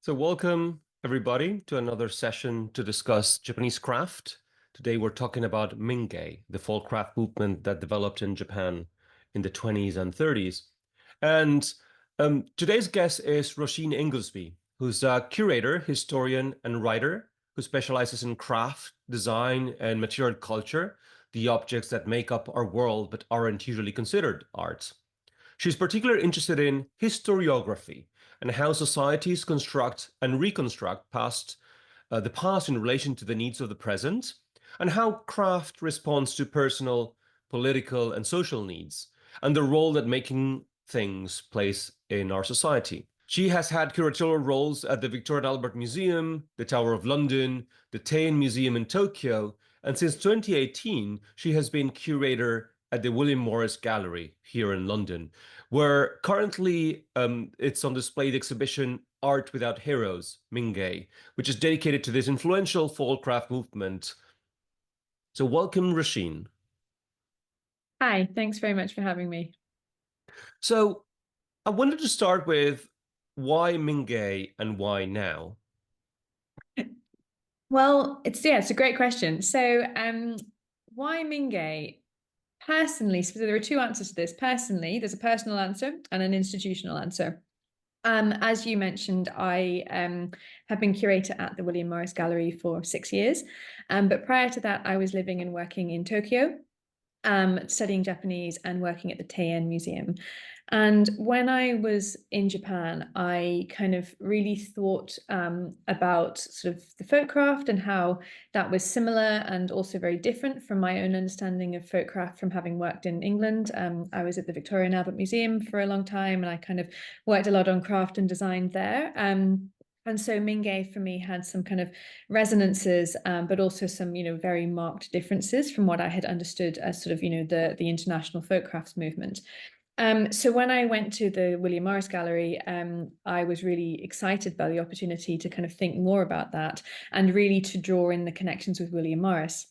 So welcome everybody to another session to discuss Japanese craft. Today we're talking about Mingei, the folk craft movement that developed in Japan in the 20s and 30s. And today's guest is Róisín Inglesby, who's a curator, historian, and writer who specializes in craft, design, and material culture, the objects that make up our world but aren't usually considered art. She's particularly interested in historiography and how societies construct and reconstruct the past in relation to the needs of the present, and how craft responds to personal, political, and social needs, and the role that making things plays in our society. She has had curatorial roles at the Victoria and Albert Museum, the Tower of London, the Teian Museum in Tokyo, and since 2018, she has been curator at the William Morris Gallery here in London, where currently it's on display the exhibition Art Without Heroes, Mingei, which is dedicated to this influential folk craft movement. So welcome, Róisín. Hi, thanks very much for having me. So I wanted to start with why Mingei and why now? Well, it's a great question. So, why Mingei? Personally, so there are two answers to this. Personally, there's a personal answer and an institutional answer. As you mentioned, I have been curator at the William Morris Gallery for 6 years. But prior to that, I was living and working in Tokyo, studying Japanese and working at the Teian Museum. And when I was in Japan, I kind of really thought about sort of the folk craft and how that was similar and also very different from my own understanding of folk craft from having worked in England. I was at the Victoria and Albert Museum for a long time, and I kind of worked a lot on craft and design there. And so Mingei for me had some kind of resonances, but also some, very marked differences from what I had understood as sort of, the international folk crafts movement. So when I went to the William Morris Gallery, I was really excited by the opportunity to kind of think more about that and really to draw in the connections with William Morris.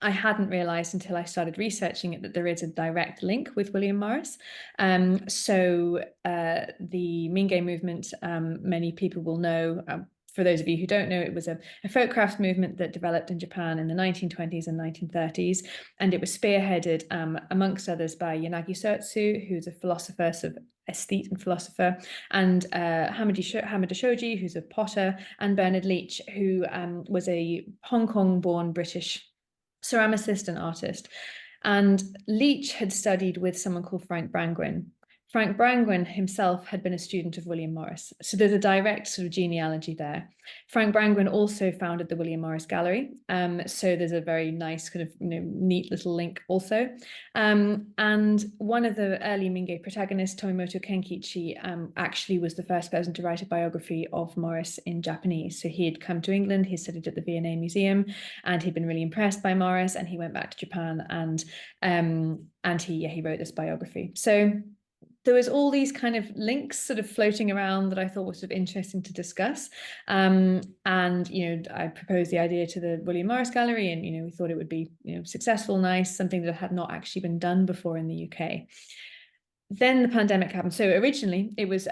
I hadn't realized until I started researching it that there is a direct link with William Morris. So the Mingei movement, many people will know, for those of you who don't know, it was a folk craft movement that developed in Japan in the 1920s and 1930s. And it was spearheaded, amongst others, by Yanagi Sōetsu, who's a philosopher, sort of aesthete and philosopher, and Hamada Shōji, who's a potter, and Bernard Leach, who was a Hong Kong-born British ceramicist and artist. And Leach had studied with someone called Frank Brangwyn. Frank Brangwyn himself had been a student of William Morris. So there's a direct sort of genealogy there. Frank Brangwyn also founded the William Morris Gallery. So there's a very nice kind of neat little link also. And one of the early Mingei protagonists, Tomimoto Kenkichi, actually was the first person to write a biography of Morris in Japanese. So he had come to England, he studied at the V&A Museum, and he'd been really impressed by Morris, and he went back to Japan and he wrote this biography. So there was all these kind of links sort of floating around that I thought was sort of interesting to discuss. And, I proposed the idea to the William Morris Gallery, and, we thought it would be, successful, nice, something that had not actually been done before in the UK. Then the pandemic happened. So originally it was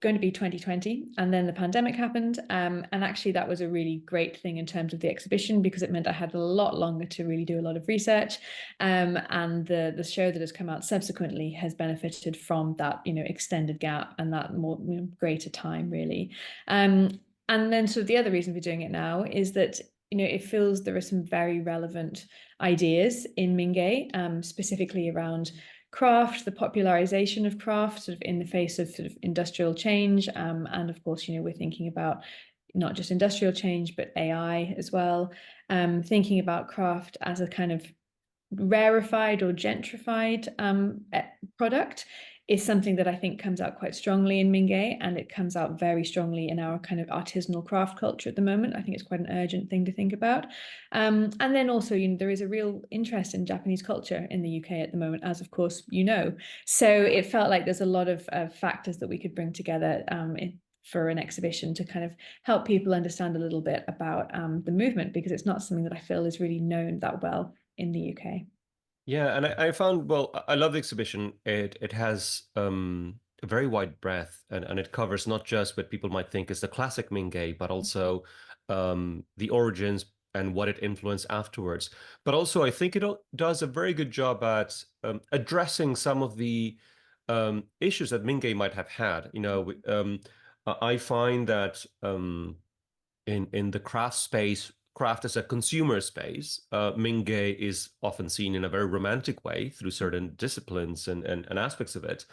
going to be 2020, and then the pandemic happened, and actually that was a really great thing in terms of the exhibition, because it meant I had a lot longer to really do a lot of research, and the show that has come out subsequently has benefited from that extended gap and that more greater time, really. And then sort of the other reason for doing it now is that it feels there are some very relevant ideas in Mingei, specifically around craft, the popularization of craft sort of in the face of sort of industrial change. And of course, we're thinking about not just industrial change, but AI as well. Thinking about craft as a kind of rarefied or gentrified product is something that I think comes out quite strongly in Mingei, and it comes out very strongly in our kind of artisanal craft culture at the moment. I think it's quite an urgent thing to think about. And then also, there is a real interest in Japanese culture in the UK at the moment, as of course So it felt like there's a lot of factors that we could bring together for an exhibition to kind of help people understand a little bit about the movement, because it's not something that I feel is really known that well in the UK. Yeah, and I found, well, I love the exhibition. It has a very wide breadth, and it covers not just what people might think is the classic Mingei, but also the origins and what it influenced afterwards. But also, I think it does a very good job at addressing some of the issues that Mingei might have had. I find that in the craft space, craft as a consumer space, Mingei is often seen in a very romantic way through certain disciplines and aspects of it.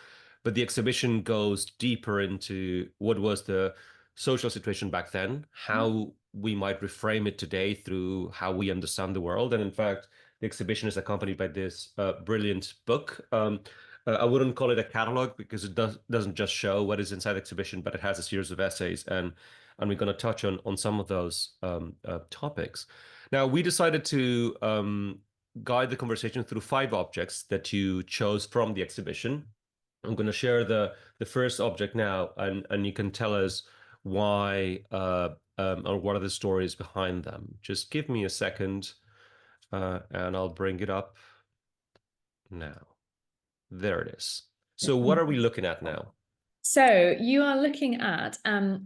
But the exhibition goes deeper into what was the social situation back then, how we might reframe it today through how we understand the world. And in fact, the exhibition is accompanied by this brilliant book. I wouldn't call it a catalog because it doesn't just show what is inside the exhibition, but it has a series of essays, and we're going to touch on some of those topics. Now, we decided to guide the conversation through 5 objects that you chose from the exhibition. I'm going to share the first object now, and you can tell us why or what are the stories behind them. Just give me a second, and I'll bring it up now. There it is. So what are we looking at now? So you are looking at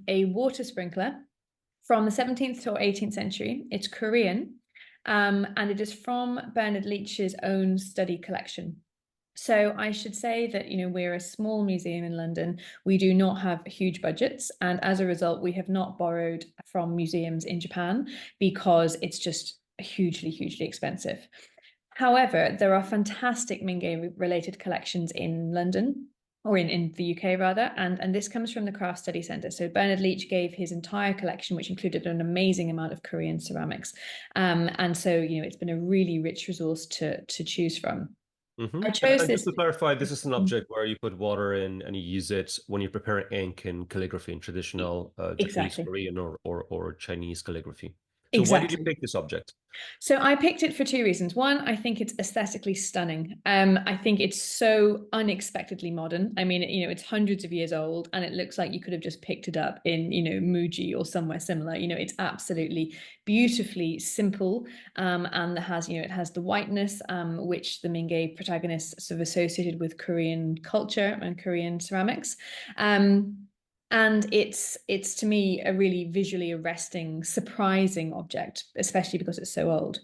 a water sprinkler from the 17th or 18th century. It's Korean, and it is from Bernard Leach's own study collection. So I should say that, we're a small museum in London. We do not have huge budgets. And as a result, we have not borrowed from museums in Japan because it's just hugely, hugely expensive. However, there are fantastic Mingei related collections in London, or in the UK rather, and this comes from the Craft Study Centre. So Bernard Leach gave his entire collection, which included an amazing amount of Korean ceramics. And so, it's been a really rich resource to choose from. I chose And this. just to clarify, this is an object where you put water in and you use it when you're preparing ink in calligraphy in traditional Japanese, Exactly. Korean, or Chinese calligraphy. So why did you Exactly. pick this object? So I picked it for 2 reasons. One, I think it's aesthetically stunning. I think it's so unexpectedly modern. I mean, it's hundreds of years old, and it looks like you could have just picked it up in, Muji or somewhere similar. It's absolutely beautifully simple, and it has the whiteness, which the Mingei protagonists sort of associated with Korean culture and Korean ceramics. And it's to me a really visually arresting, surprising object, especially because it's so old.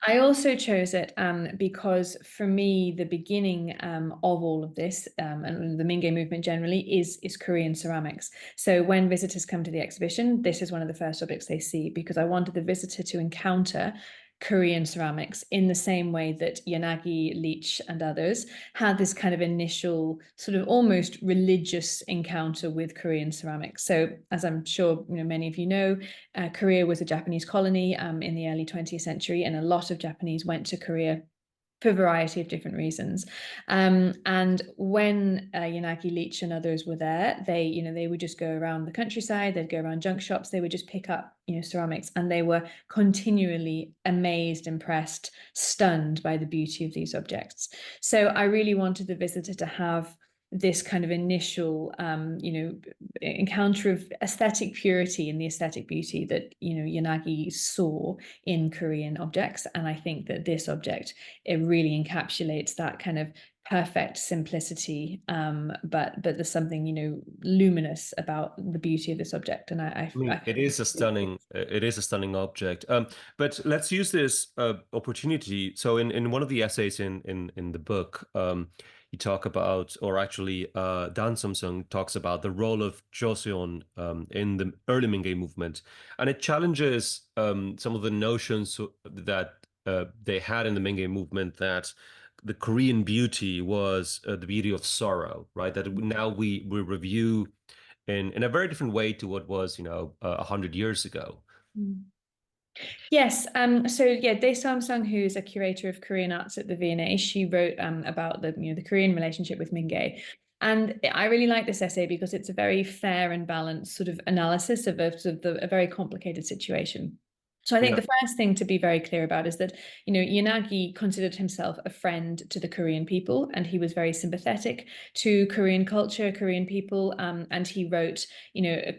I also chose it because for me, the beginning of all of this and the Mingei movement generally is Korean ceramics. So when visitors come to the exhibition, this is one of the first objects they see, because I wanted the visitor to encounter Korean ceramics in the same way that Yanagi, Leach, and others had this kind of initial sort of almost religious encounter with Korean ceramics. So, as I'm sure many of you know, Korea was a Japanese colony in the early 20th century, and a lot of Japanese went to Korea for a variety of different reasons. And when Yanagi Leach and others were there, they would just go around the countryside, they'd go around junk shops, they would just pick up, ceramics, and they were continually amazed, impressed, stunned by the beauty of these objects. So I really wanted the visitor to have this kind of initial encounter of aesthetic purity and the aesthetic beauty that Yanagi saw in Korean objects. And I think that this object, it really encapsulates that kind of perfect simplicity, but there's something luminous about the beauty of this object. And I mean, it is a stunning object. But let's use this opportunity. So in one of the essays in the book, you talk about, or actually, Dan Samsung talks about the role of Joseon in the early Mingei movement, and it challenges some of the notions that they had in the Mingei movement, that the Korean beauty was the beauty of sorrow, right? That now we review in a very different way to what was 100 years ago. Yes. So yeah, Dae Samsung, who's a curator of Korean arts at the V&A, she wrote about the Korean relationship with Mingei. And I really like this essay because it's a very fair and balanced sort of analysis of a very complicated situation. So I think the first thing to be very clear about is that, Yanagi considered himself a friend to the Korean people, and he was very sympathetic to Korean culture, Korean people, and he wrote,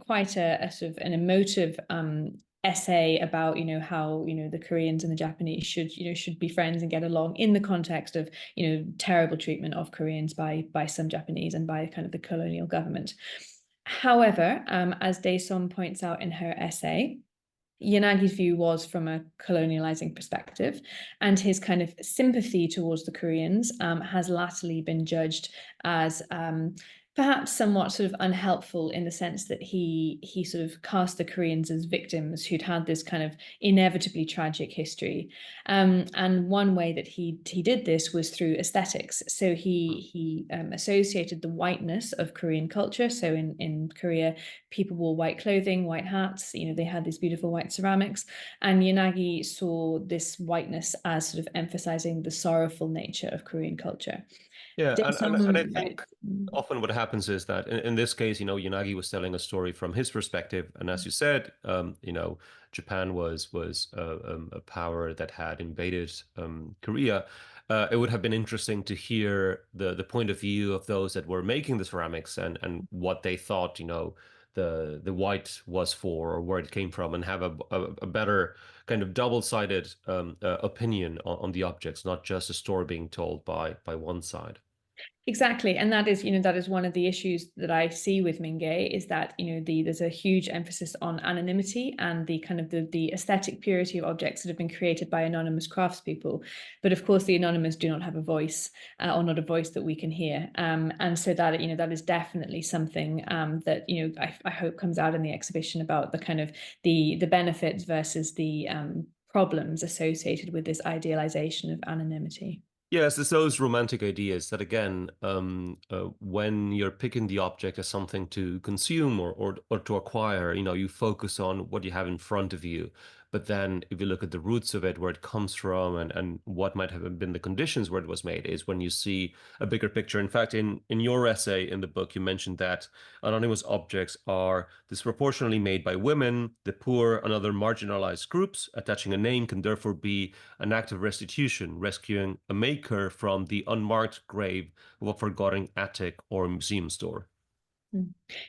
quite a sort of an emotive essay about how the Koreans and the Japanese should be friends and get along in the context of terrible treatment of Koreans by some Japanese and by kind of the colonial government. However, as Dae-som points out in her essay, Yanagi's view was from a colonializing perspective, and his kind of sympathy towards the Koreans has latterly been judged as perhaps somewhat sort of unhelpful, in the sense that he sort of cast the Koreans as victims who'd had this kind of inevitably tragic history. And one way that he did this was through aesthetics. So he associated the whiteness of Korean culture. So in Korea, people wore white clothing, white hats, they had these beautiful white ceramics. And Yanagi saw this whiteness as sort of emphasizing the sorrowful nature of Korean culture. Yeah, and I Right. think often what happens is that in this case, Yanagi was telling a story from his perspective, and as you said, Japan was a power that had invaded Korea. It would have been interesting to hear the point of view of those that were making the ceramics and what they thought, the white was for, or where it came from, and have a better kind of double-sided opinion on the objects, not just a story being told by one side. Exactly. And that is one of the issues that I see with Mingei, is that, there's a huge emphasis on anonymity and the kind of the aesthetic purity of objects that have been created by anonymous craftspeople. But of course, the anonymous do not have a voice, or not a voice that we can hear. And so that, that is definitely something that, I hope comes out in the exhibition, about the kind of the benefits versus the problems associated with this idealization of anonymity. Yes, it's those romantic ideas that again, when you're picking the object as something to consume or to acquire, you focus on what you have in front of you. But then if you look at the roots of it, where it comes from and what might have been the conditions where it was made, is when you see a bigger picture. In fact, in your essay in the book, you mentioned that anonymous objects are disproportionately made by women, the poor, and other marginalized groups. Attaching a name can therefore be an act of restitution, rescuing a maker from the unmarked grave of a forgotten attic or museum store.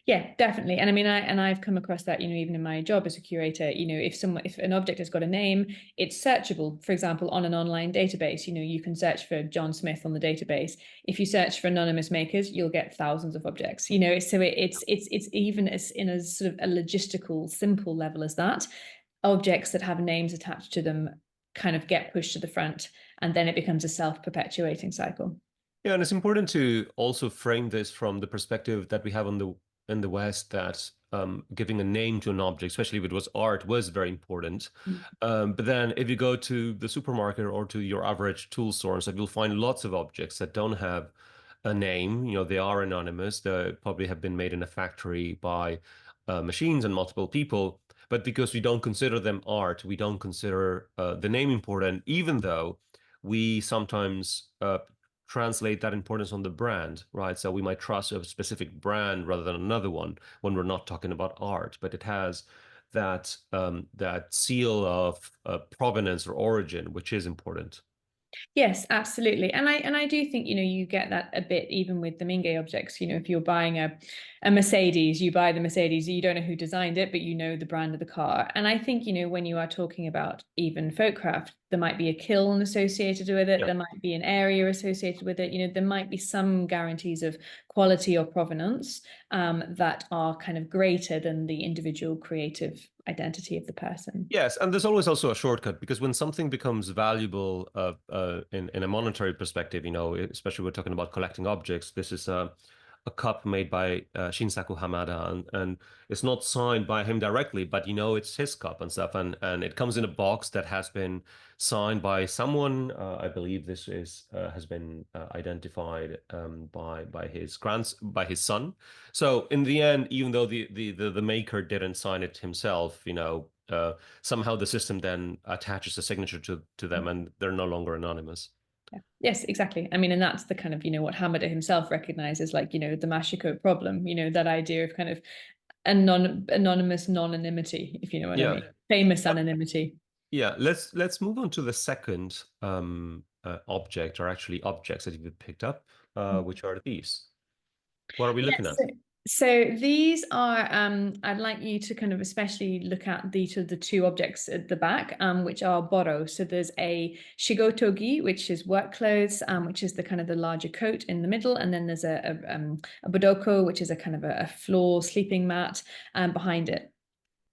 Yeah, definitely. And I mean, I've come across that, even in my job as a curator, if an object has got a name, it's searchable. For example, on an online database, you can search for John Smith on the database. If you search for anonymous makers, you'll get thousands of objects. So it's even as in a sort of a logistical, simple level as that. Objects that have names attached to them kind of get pushed to the front, and then it becomes a self-perpetuating cycle. Yeah, and it's important to also frame this from the perspective that we have in the West, that giving a name to an object, especially if it was art, was very important. But then if you go to the supermarket or to your average tool store, so you'll find lots of objects that don't have a name. They are anonymous. They probably have been made in a factory by machines and multiple people. But because we don't consider them art, we don't consider the name important, even though we sometimes translate that importance on the brand, right? So we might trust a specific brand rather than another one when we're not talking about art, but it has that seal of provenance or origin, which is important. Yes, absolutely. And I do think, you get that a bit even with the Mingei objects. If you're buying a Mercedes, you buy the Mercedes, you don't know who designed it, but you know the brand of the car. And I think, when you are talking about even folk craft, there might be a kiln associated with it, Yeah. there might be an area associated with it, there might be some guarantees of quality or provenance that are kind of greater than the individual creative identity of the person. Yes, and there's always also a shortcut, because when something becomes valuable in a monetary perspective, especially we're talking about collecting objects. This is a cup made by Shinsaku Hamada, and it's not signed by him directly, but it's his cup and stuff, and it comes in a box that has been signed by someone. I believe this is has been identified by his son. So in the end, even though the maker didn't sign it himself, somehow the system then attaches a signature to them, and they're no longer anonymous. Yeah. Yes, exactly. I mean, and that's the kind of, what Hamada himself recognizes, like, the Mashiko problem, that idea of kind of anonymous non-anonymity, if you know what I Yeah. mean. Famous Yep. anonymity. Yeah, let's move on to the second object, or actually objects that you've picked up, which are these. What are we looking Yes. at? So these are, I'd like you to kind of especially look at the two objects at the back, which are boro. So there's a shigotogi, which is work clothes, which is the kind of the larger coat in the middle, and then there's a bodoko, which is a kind of a floor sleeping mat behind it.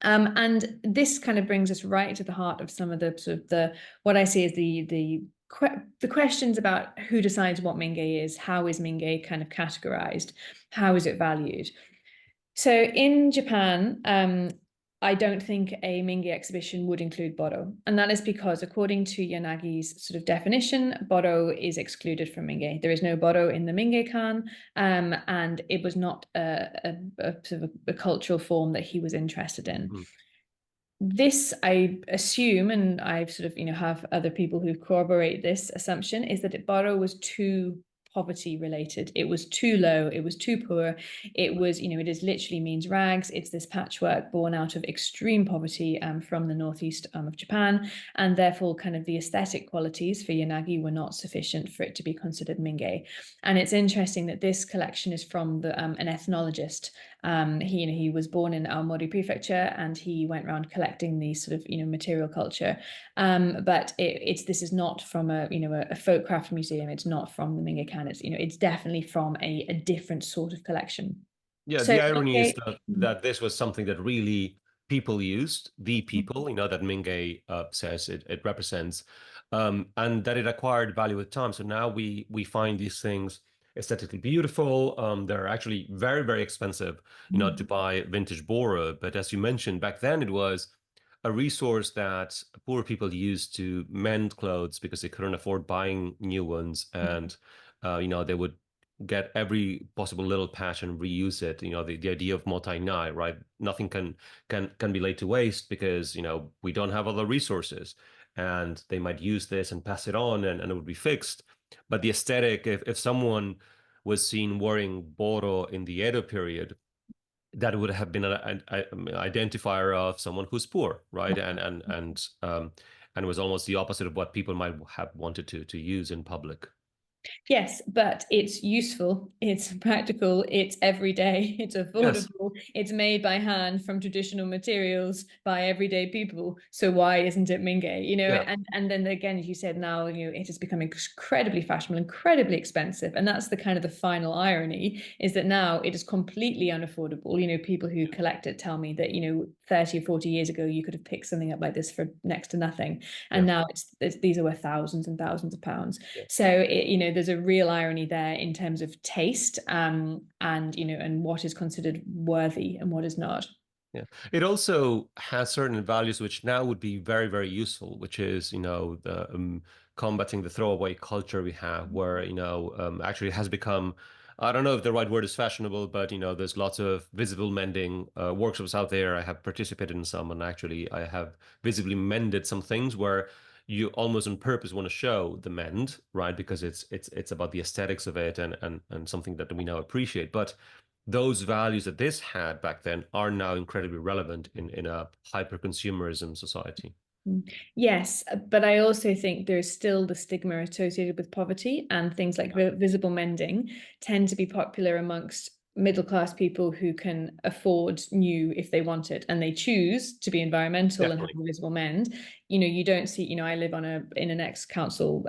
And this kind of brings us right to the heart of some of the sort of the what I see as the questions about who decides what Mingei is, how is Mingei kind of categorized, how is it valued. So in Japan, I don't think a Mingei exhibition would include Boro. And that is because, according to Yanagi's sort of definition, Boro is excluded from Mingei. There is no Boro in the Mingei-kan, and it was not a sort of a cultural form that he was interested in. Mm. This, I assume, and I've sort of, have other people who corroborate this assumption, is that Boro was too poverty related. It was too low. It was too poor. It was, it is literally means rags. It's this patchwork born out of extreme poverty from the northeast of Japan. And therefore, kind of the aesthetic qualities for Yanagi were not sufficient for it to be considered Mingei. And it's interesting that this collection is from an ethnologist. He was born in Aomori Prefecture, and he went around collecting these sort of material culture. But this is not from a folk craft museum. It's not from the Mingei-kan. It's definitely from a different sort of collection. Yeah, So the irony is Mingei, that this was something that really people used, the people, that Mingei says it represents, and that it acquired value with time. So now we find these things aesthetically beautiful. They're actually very, very expensive, to buy vintage Bora. But as you mentioned, back then it was a resource that poor people used to mend clothes because they couldn't afford buying new ones, and they would get every possible little patch and reuse it. The idea of motai-nai, right? Nothing can be laid to waste because we don't have other resources, and they might use this and pass it on, and it would be fixed. But the aesthetic, if someone was seen wearing boro in the Edo period, that would have been an identifier of someone who's poor, right? And was almost the opposite of what people might have wanted to use in public. Yes, but it's useful, it's practical, it's everyday, it's Yes. affordable, it's made by hand from traditional materials by everyday people. So why isn't it Mingei? Yeah. And then again, as you said, now it has become incredibly fashionable, incredibly expensive, and that's the kind of the final irony is that now it is completely unaffordable. People who collect it tell me that 30 or 40 years ago you could have picked something up like this for next to nothing, and Yeah. now these are worth thousands and thousands of pounds. Yeah. So there's a real irony there in terms of taste, and what is considered worthy and what is not. Yeah. It also has certain values which now would be very, very useful, which is, the combating the throwaway culture we have, where, actually it has become, I don't know if the right word is fashionable, but, there's lots of visible mending workshops out there. I have participated in some, and actually I have visibly mended some things where you almost on purpose want to show the mend, right? Because it's about the aesthetics of it, and something that we now appreciate. But those values that this had back then are now incredibly relevant in a hyper consumerism society. Yes, but I also think there's still the stigma associated with poverty, and things like visible mending tend to be popular amongst middle class people who can afford new if they want it, and they choose to be environmental and have Definitely. a visible mend. You don't see, I live in an ex-council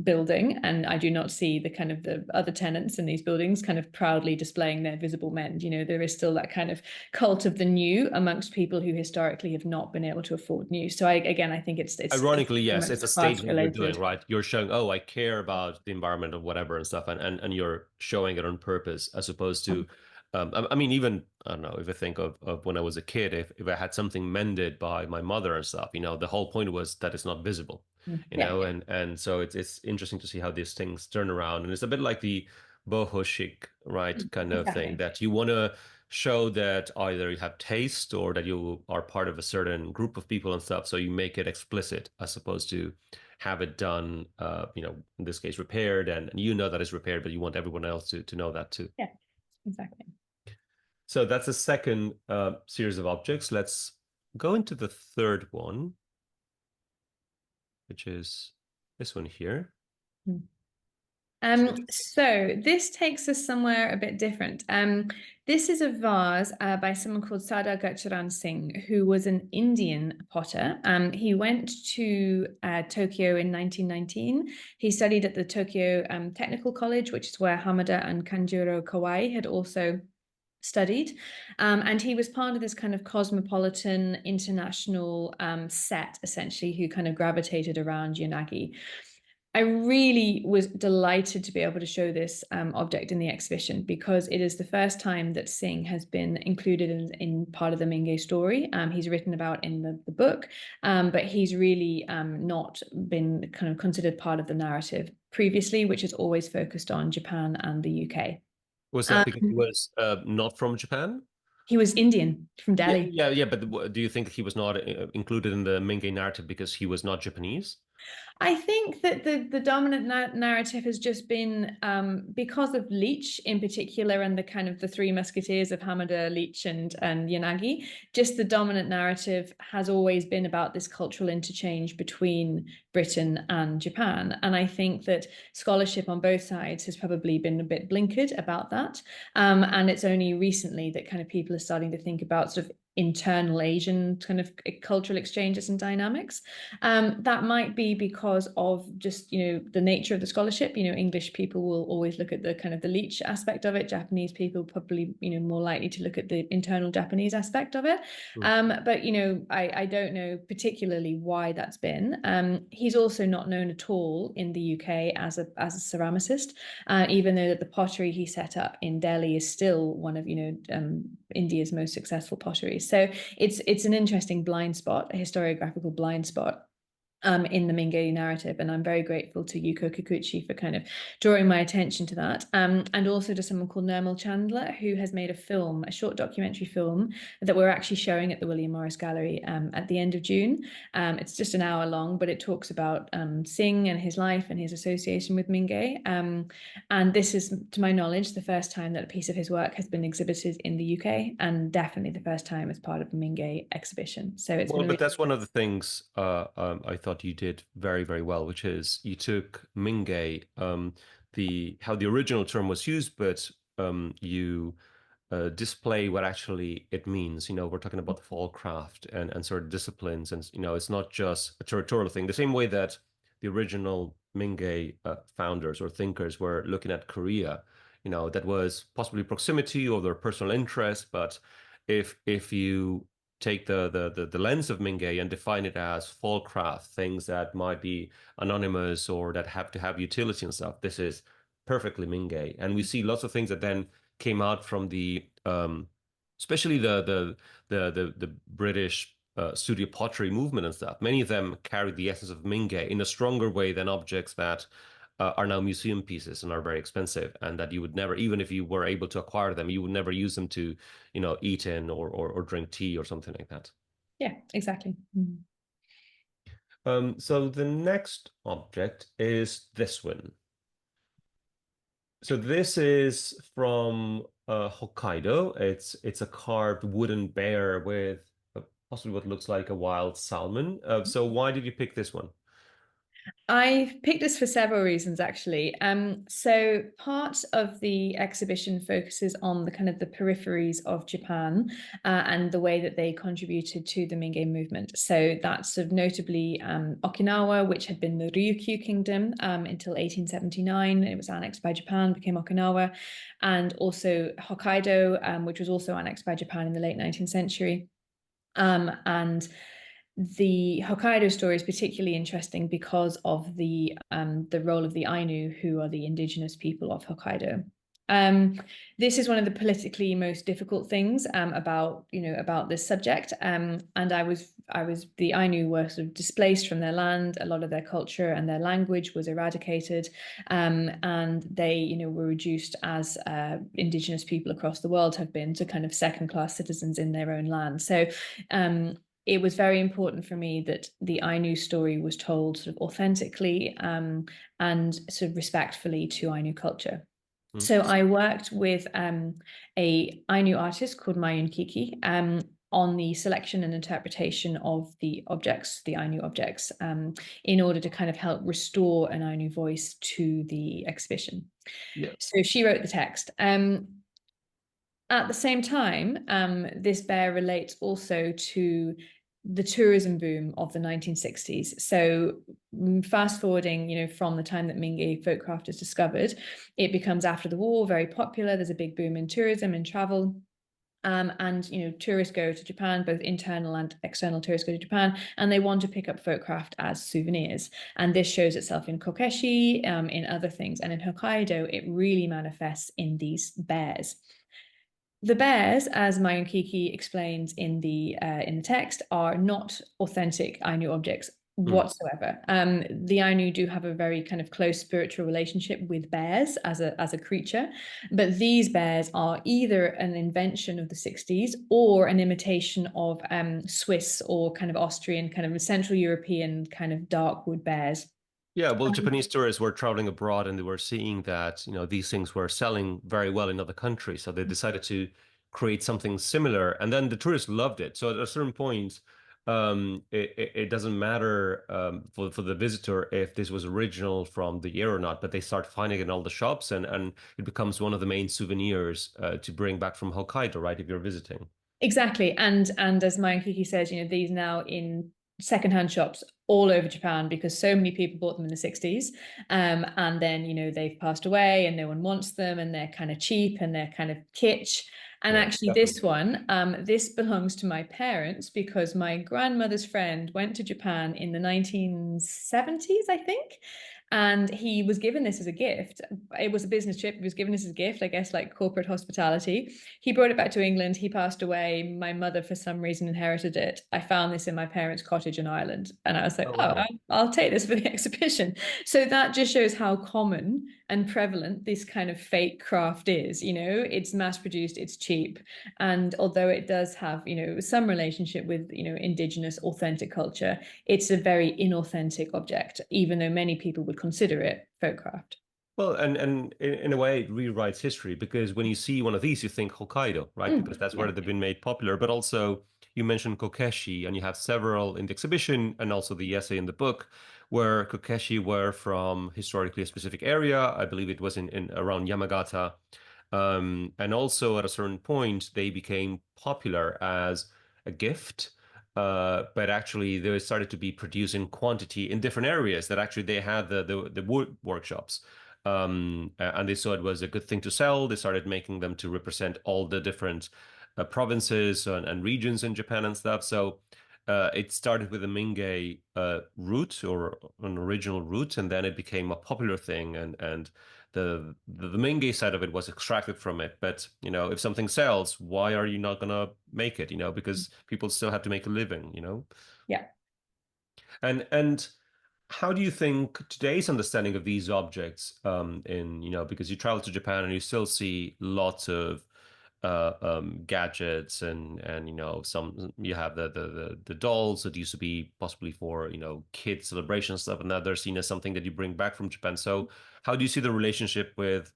building, and I do not see the kind of the other tenants in these buildings kind of proudly displaying their visible mend. There is still that kind of cult of the new amongst people who historically have not been able to afford new. So I think it's Ironically, yes, it's a class statement you're doing, related. right? You're showing, oh, I care about the environment or whatever and stuff, and you're showing it on purpose, as opposed to, I mean, even I don't know if I think of when I was a kid, if I had something mended by my mother and stuff, the whole point was that it's not visible, Yeah. and so it's interesting to see how these things turn around, and it's a bit like the boho chic, right, kind of thing Exactly. that you want to show that either you have taste or that you are part of a certain group of people and stuff. So you make it explicit as opposed to have it done, in this case, repaired. And that it's repaired, but you want everyone else to know that too. Yeah, exactly. So that's the second series of objects. Let's go into the third one, which is this one here. Mm. So this takes us somewhere a bit different. This is a vase by someone called Sada Gurcharan Singh, who was an Indian potter. He went to Tokyo in 1919. He studied at the Tokyo Technical College, which is where Hamada and Kanjirō Kawai had also studied. And he was part of this kind of cosmopolitan international set, essentially, who kind of gravitated around Yanagi. I really was delighted to be able to show this object in the exhibition because it is the first time that Singh has been included in part of the Mingei story. He's written about in the book, but he's really not been kind of considered part of the narrative previously, which is always focused on Japan and the UK. Was that because he was not from Japan? He was Indian from Yeah, Delhi. yeah, yeah. But do you think he was not included in the Mingei narrative because he was not Japanese? I think that the dominant narrative has just been because of Leach in particular, and the kind of the three musketeers of Hamada, Leach, and Yanagi. Just the dominant narrative has always been about this cultural interchange between Britain and Japan, and I think that scholarship on both sides has probably been a bit blinkered about that. And it's only recently that kind of people are starting to think about sort of internal Asian kind of cultural exchanges and dynamics. That might be because of just, the nature of the scholarship. English people will always look at the kind of the Leach aspect of it. Japanese people probably, more likely to look at the internal Japanese aspect of it. But, I don't know particularly why that's been. He's also not known at all in the UK as a ceramicist, even though that the pottery he set up in Delhi is still one of, India's most successful potteries. So it's an interesting blind spot, a historiographical blind spot in the Mingei narrative. And I'm very grateful to Yuko Kikuchi for kind of drawing my attention to that. And also to someone called Nirmal Chandler, who has made a short documentary film that we're actually showing at the William Morris Gallery at the end of June. It's just an hour long, but it talks about Singh and his life and his association with Mingei. And this is, to my knowledge, the first time that a piece of his work has been exhibited in the UK, and definitely the first time as part of a Mingei exhibition. So it's Well, but that's one of the things I thought you did very, very well, which is you took Mingei, how the original term was used, but you display what actually it means. We're talking about the fall craft and sort of disciplines, and it's not just a territorial thing. The same way that the original Mingei founders or thinkers were looking at Korea, that was possibly proximity or their personal interest, but if you take the lens of Mingei and define it as fall craft, things that might be anonymous or that have to have utility and stuff, this is perfectly Mingei. And we see lots of things that then came out from the especially the British studio pottery movement and stuff. Many of them carried the essence of Mingei in a stronger way than objects that are now museum pieces and are very expensive, and that you would never, even if you were able to acquire them, you would never use them to, eat in or drink tea or something like that. Yeah, exactly. So the next object is this one. So this is from Hokkaido. It's a carved wooden bear with possibly what looks like a wild salmon. So why did you pick this one? I picked this for several reasons, actually. So part of the exhibition focuses on the kind of the peripheries of Japan and the way that they contributed to the Mingei movement. So that's sort of notably Okinawa, which had been the Ryukyu kingdom until 1879. It was annexed by Japan, became Okinawa, and also Hokkaido, which was also annexed by Japan in the late 19th century. And the Hokkaido story is particularly interesting because of the role of the Ainu, who are the indigenous people of Hokkaido. This is one of the politically most difficult things about this subject. And the Ainu were sort of displaced from their land. A lot of their culture and their language was eradicated, and they were reduced, as indigenous people across the world have been, to kind of second-class citizens in their own land. So it was very important for me that the Ainu story was told sort of authentically and sort of respectfully to Ainu culture. So I worked with a Ainu artist called Mayun Kiki, on the selection and interpretation of the objects, the Ainu objects, in order to kind of help restore an Ainu voice to the exhibition. Yeah. So she wrote the text. At the same time, this bear relates also to the tourism boom of the 1960s. So fast forwarding, from the time that Mingei folkcraft is discovered, it becomes after the war, very popular. There's a big boom in tourism and travel. And tourists go to Japan, both internal and external tourists go to Japan, and they want to pick up folkcraft as souvenirs. And this shows itself in kokeshi, in other things. And in Hokkaido, it really manifests in these bears. The bears, as Mayunkiki explains in the text, are not authentic Ainu objects whatsoever. The Ainu do have a very kind of close spiritual relationship with bears as a creature, but these bears are either an invention of the 60s or an imitation of Swiss or kind of Austrian, kind of Central European kind of dark wood bears. Yeah, well, Japanese tourists were traveling abroad and they were seeing that, these things were selling very well in other countries. So they decided to create something similar. And then the tourists loved it. So at a certain point, it doesn't matter for the visitor if this was original from the year or not, but they start finding it in all the shops and it becomes one of the main souvenirs to bring back from Hokkaido, right, if you're visiting. Exactly. And as Mayunkiki says, these now in secondhand shops all over Japan because so many people bought them in the 60s. And then, they've passed away and no one wants them and they're kind of cheap and they're kind of kitsch. And Yeah, actually this one, this belongs to my parents because my grandmother's friend went to Japan in the 1970s, I think. And he was given this as a gift. It was a business trip. He was given this as a gift, I guess, like corporate hospitality. He brought it back to England. He passed away. My mother, for some reason, inherited it. I found this in my parents' cottage in Ireland. And I was like, I'll take this for the exhibition. So that just shows how common and prevalent this kind of fake craft is. It's mass produced, it's cheap. And although it does have, some relationship with, indigenous authentic culture, it's a very inauthentic object, even though many people would consider it folkcraft. Well, and in a way, it rewrites history because when you see one of these, you think Hokkaido, right? Because that's where Yeah. they've been made popular. But also, you mentioned kokeshi, and you have several in the exhibition and also the essay in the book where kokeshi were from historically a specific area. I believe it was in around Yamagata. And also, at a certain point, they became popular as a gift. But actually, they started to be produced in quantity in different areas that actually they had the wood workshops. And they saw it was a good thing to sell. They started making them to represent all the different provinces and regions in Japan and stuff. So it started with a Mingei root or an original root, and then it became a popular thing. And the Mingei side of it was extracted from it. But if something sells, why are you not gonna make it? Because people still have to make a living. Yeah. And how do you think today's understanding of these objects because you travel to Japan and you still see lots of gadgets and some you have the dolls that used to be possibly for kid celebration stuff and now they're seen as something that you bring back from Japan. So how do you see the relationship with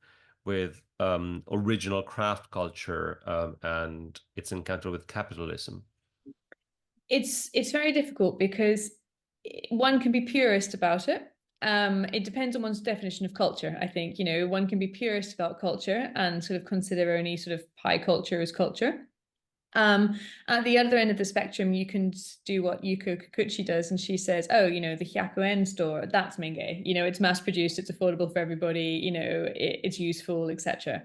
original craft culture and its encounter with capitalism? It's very difficult because one can be purist about it. It depends on one's definition of culture, I think. One can be purist about culture and sort of consider only sort of high culture as culture. At the other end of the spectrum, you can do what Yuko Kikuchi does, and she says, "Oh, the Hyakuen store, that's Mingei. It's mass produced, it's affordable for everybody. It's useful, etc."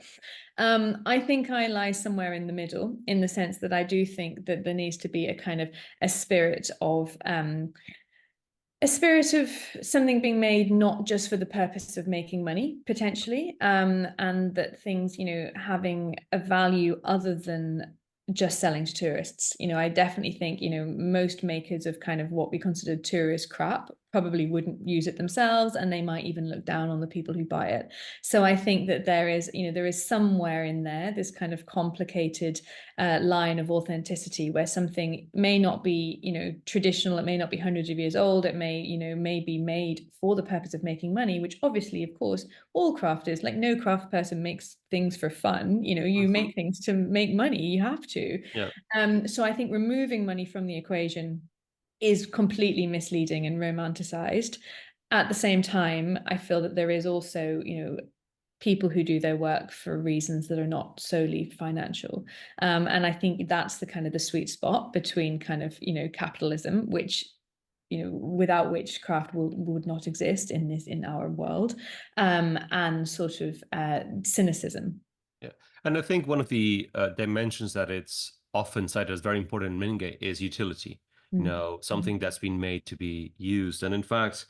I think I lie somewhere in the middle, in the sense that I do think that there needs to be a kind of a spirit of something being made not just for the purpose of making money potentially, and that things having a value other than just selling to tourists. I definitely think most makers of kind of what we consider tourist crap probably wouldn't use it themselves, and they might even look down on the people who buy it. So I think that there is somewhere in there this kind of complicated line of authenticity where something may not be traditional, it may not be hundreds of years old, it may be made for the purpose of making money, which obviously, of course, all craft is. Like, no craft person makes things for fun. You make things to make money, you have to. So I think removing money from the equation is completely misleading and romanticized. At the same time, I feel that there is also, people who do their work for reasons that are not solely financial. And I think that's the kind of the sweet spot between kind of, capitalism, which, without which craft would not exist in our world, and sort of cynicism. Yeah. And I think one of the dimensions that it's often cited as very important in Mingei is utility. Something that's been made to be used. And in fact,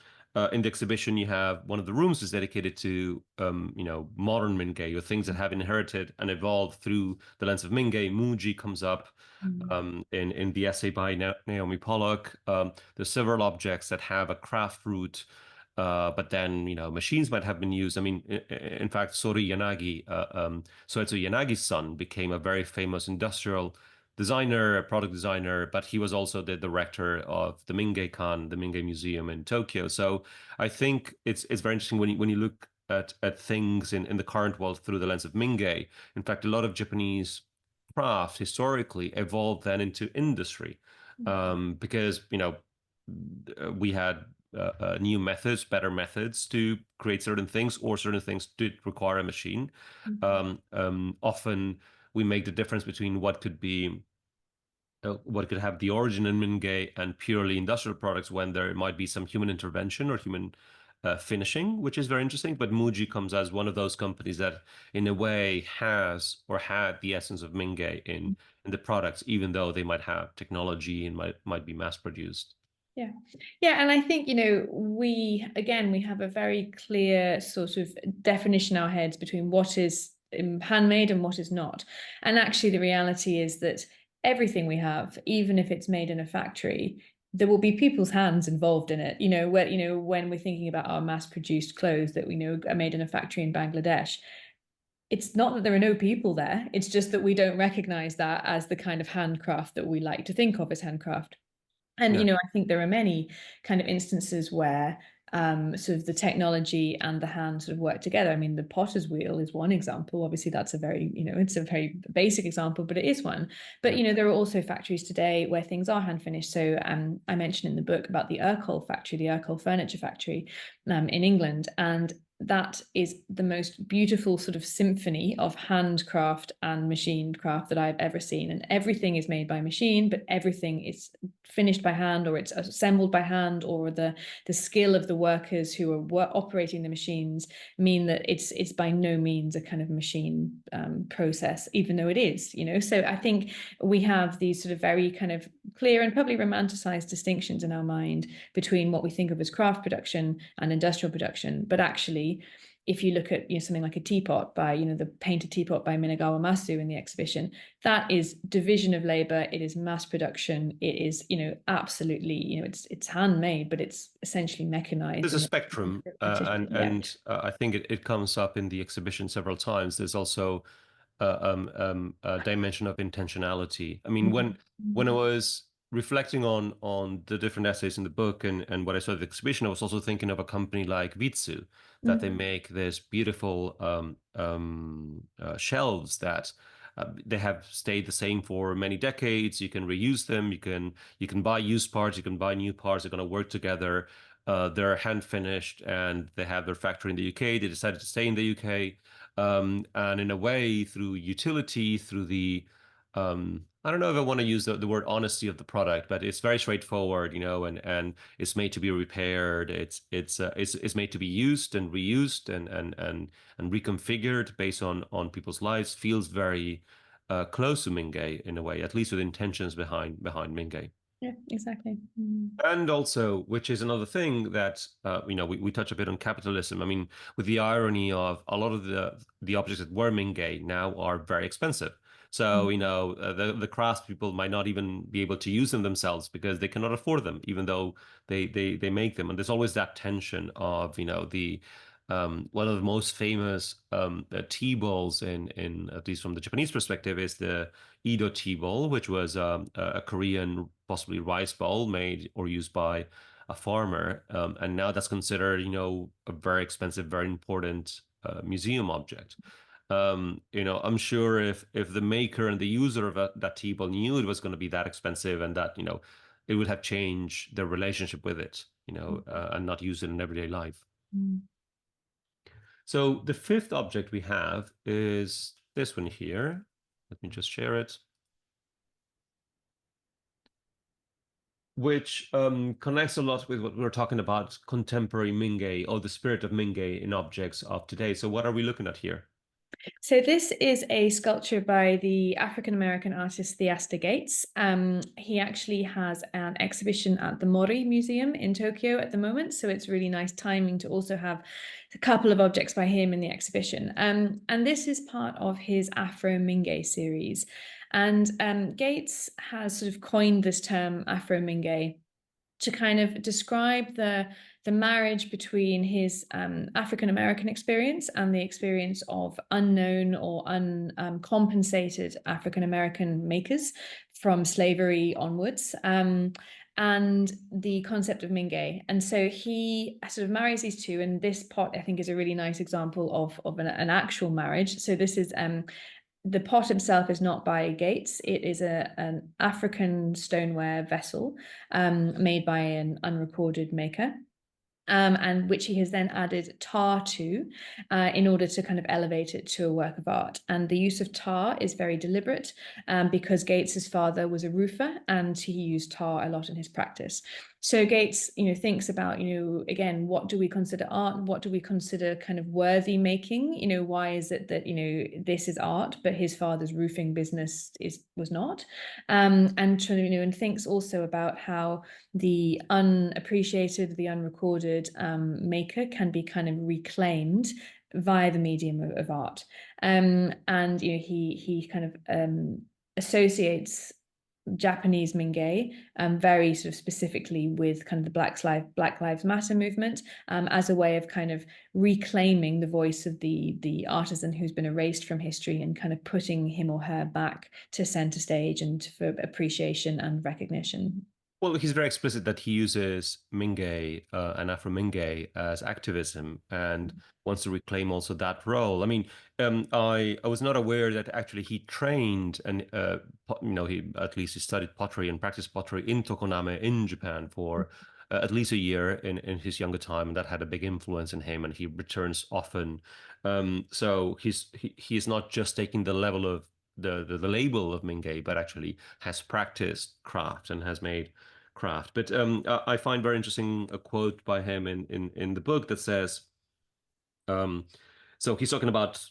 in the exhibition, you have one of the rooms is dedicated to, modern Mingei, or things that have inherited and evolved through the lens of Mingei. Muji comes up in the essay by Naomi Pollock. There's several objects that have a craft root. But then, machines might have been used. I mean, in fact, Sōetsu Yanagi's son became a very famous industrial designer, a product designer, but he was also the director of the Mingei-kan, the Mingei Museum in Tokyo. So I think it's very interesting when you look at things in the current world through the lens of Mingei. In fact, a lot of Japanese craft historically evolved then into industry, because we had new methods, better methods to create certain things, or certain things did require a machine. Often we make the difference between what could have the origin in Mingei and purely industrial products, when there might be some human intervention or human finishing, which is very interesting. But Muji comes as one of those companies that, in a way, has or had the essence of Mingei in the products, even though they might have technology and might be mass produced. Yeah, and I think we have a very clear sort of definition in our heads between what is handmade and what is not. And actually, the reality is that everything we have, even if it's made in a factory, there will be people's hands involved in it. When we're thinking about our mass-produced clothes that we know are made in a factory in Bangladesh, it's not that there are no people there. It's just that we don't recognize that as the kind of handcraft that we like to think of as handcraft. And, I think there are many kind of instances where sort of the technology and the hand sort of work together. I mean, the potter's wheel is one example. Obviously, that's a very, it's a very basic example, but it is one. But, there are also factories today where things are hand finished. So I mentioned in the book about the Urkel factory, the Urkel furniture factory in England. And that is the most beautiful sort of symphony of handcraft and machined craft that I've ever seen. And everything is made by machine, but everything is finished by hand, or it's assembled by hand, or the skill of the workers who are operating the machines mean that it's by no means a kind of machine process, even though it is. So I think we have these sort of very kind of clear and probably romanticized distinctions in our mind between what we think of as craft production and industrial production. But actually, if you look at something like a teapot by the painted teapot by Minagawa Masu in the exhibition, that is division of labor, it is mass production, it is absolutely it's handmade, but it's essentially mechanized. There's a spectrum, and I think it comes up in the exhibition several times. There's also a dimension of intentionality. I mean, when I was reflecting on the different essays in the book and what I saw at the exhibition, I was also thinking of a company like Vitsu, that they make this beautiful shelves that they have stayed the same for many decades. You can reuse them. You can buy used parts. You can buy new parts. They're going to work together. They're hand finished, and they have their factory in the UK. They decided to stay in the UK. And in a way, through utility, through the I don't know if I want to use the word honesty of the product, but it's very straightforward, and it's made to be repaired. It's made to be used and reused and reconfigured based on people's lives. Feels very close to Mingei in a way, at least with intentions behind Mingei. Yeah, exactly. And also, which is another thing that we touch a bit on capitalism. I mean, with the irony of a lot of the objects that were Mingei now are very expensive. So, the craftspeople might not even be able to use them themselves because they cannot afford them, even though they make them. And there's always that tension of, the one of the most famous tea bowls in at least from the Japanese perspective is the Edo tea bowl, which was a Korean possibly rice bowl made or used by a farmer, and now that's considered, a very expensive, very important museum object. I'm sure if the maker and the user of that tea ball knew it was going to be that expensive and that, it would have changed their relationship with it, and not use it in everyday life. Mm. So the fifth object we have is this one here. Let me just share it. Which connects a lot with what we were talking about, contemporary Mingei, or the spirit of Mingei in objects of today. So what are we looking at here? So this is a sculpture by the African-American artist Theaster Gates. He actually has an exhibition at the Mori Museum in Tokyo at the moment. So it's really nice timing to also have a couple of objects by him in the exhibition. And this is part of his Afro Mingei series. And Gates has sort of coined this term Afro Mingei to kind of describe the marriage between his African-American experience and the experience of unknown or uncompensated African-American makers from slavery onwards, and the concept of Mingei. And so he sort of marries these two, and this pot, I think, is a really nice example of an actual marriage. So this is the pot itself is not by Gates. It is an African stoneware vessel made by an unrecorded maker. And which he has then added tar to in order to kind of elevate it to a work of art. And the use of tar is very deliberate because Gates's father was a roofer and he used tar a lot in his practice. So Gates, thinks about, again, what do we consider art? What do we consider kind of worthy making? Why is it that, this is art, but his father's roofing business was not? And thinks also about how the unappreciated, the unrecorded maker can be kind of reclaimed via the medium of art. And he kind of associates Japanese Mingei very sort of specifically with kind of the Black Lives Matter movement as a way of kind of reclaiming the voice of the artisan who's been erased from history and kind of putting him or her back to center stage and for appreciation and recognition. Well, he's very explicit that he uses Mingei and Afro Mingei as activism and wants to reclaim also that role. I mean, I was not aware that actually he trained and he studied pottery and practiced pottery in Tokoname in Japan for at least a year in his younger time, and that had a big influence in him. And he returns often. So he's not just taking the level of the label of Mingei, but actually has practiced craft and has made craft. But I find very interesting a quote by him in the book that says, so he's talking about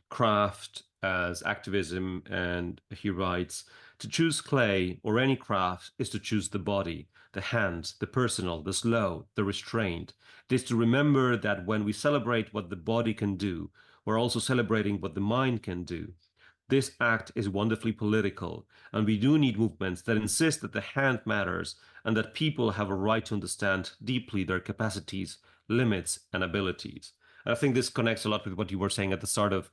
craft as activism, and he writes, to choose clay or any craft is to choose the body, the hand, the personal, the slow, the restrained. It is to remember that when we celebrate what the body can do, we're also celebrating what the mind can do. This act is wonderfully political, and we do need movements that insist that the hand matters and that people have a right to understand deeply their capacities, limits, and abilities. And I think this connects a lot with what you were saying at the start of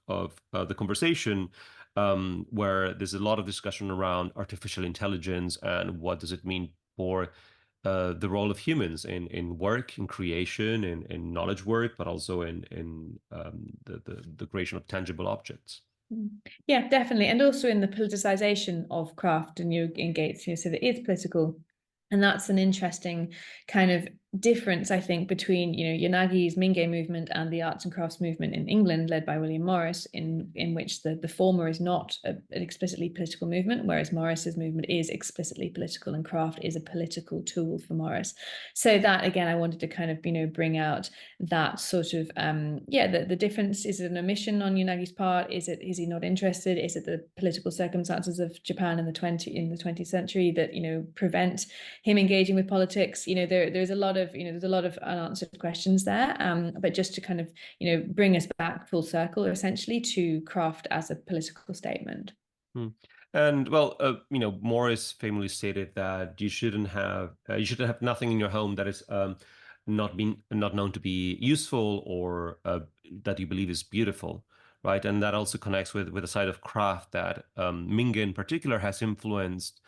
the conversation, where there's a lot of discussion around artificial intelligence and what does it mean for the role of humans in work, in creation, in knowledge work, but also in the creation of tangible objects. Yeah, definitely. And also in the politicization of craft and in Gates, so that it's political. And that's an interesting kind of difference, I think, between Yanagi's Mingei movement and the arts and crafts movement in England, led by William Morris, in which the former is not an explicitly political movement, whereas Morris's movement is explicitly political, and craft is a political tool for Morris. So that, again, I wanted to kind of bring out that sort of the difference. Is it an omission on Yanagi's part? Is he not interested? Is it the political circumstances of Japan in the 20th century that prevent him engaging with politics? There's a lot of, there's a lot of unanswered questions there. But just to kind of, bring us back full circle, essentially, to craft as a political statement. And well, Morris famously stated that you shouldn't have nothing in your home that is not known to be useful or that you believe is beautiful, right? And that also connects with the side of craft that Mingei in particular has influenced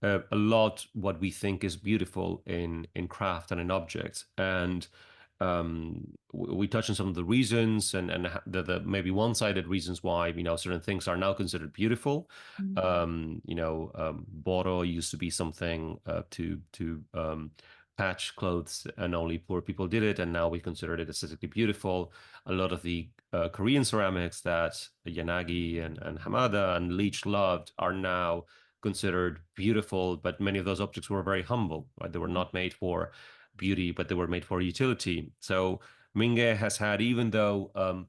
a lot what we think is beautiful in craft and in objects. And we touch on some of the reasons and the maybe one-sided reasons why certain things are now considered beautiful. Boro used to be something to patch clothes, and only poor people did it, and now we consider it aesthetically beautiful. A lot of the Korean ceramics that Yanagi and Hamada and Leach loved are now considered beautiful, but many of those objects were very humble, right? They were not made for beauty, but they were made for utility. So Mingei has had, even though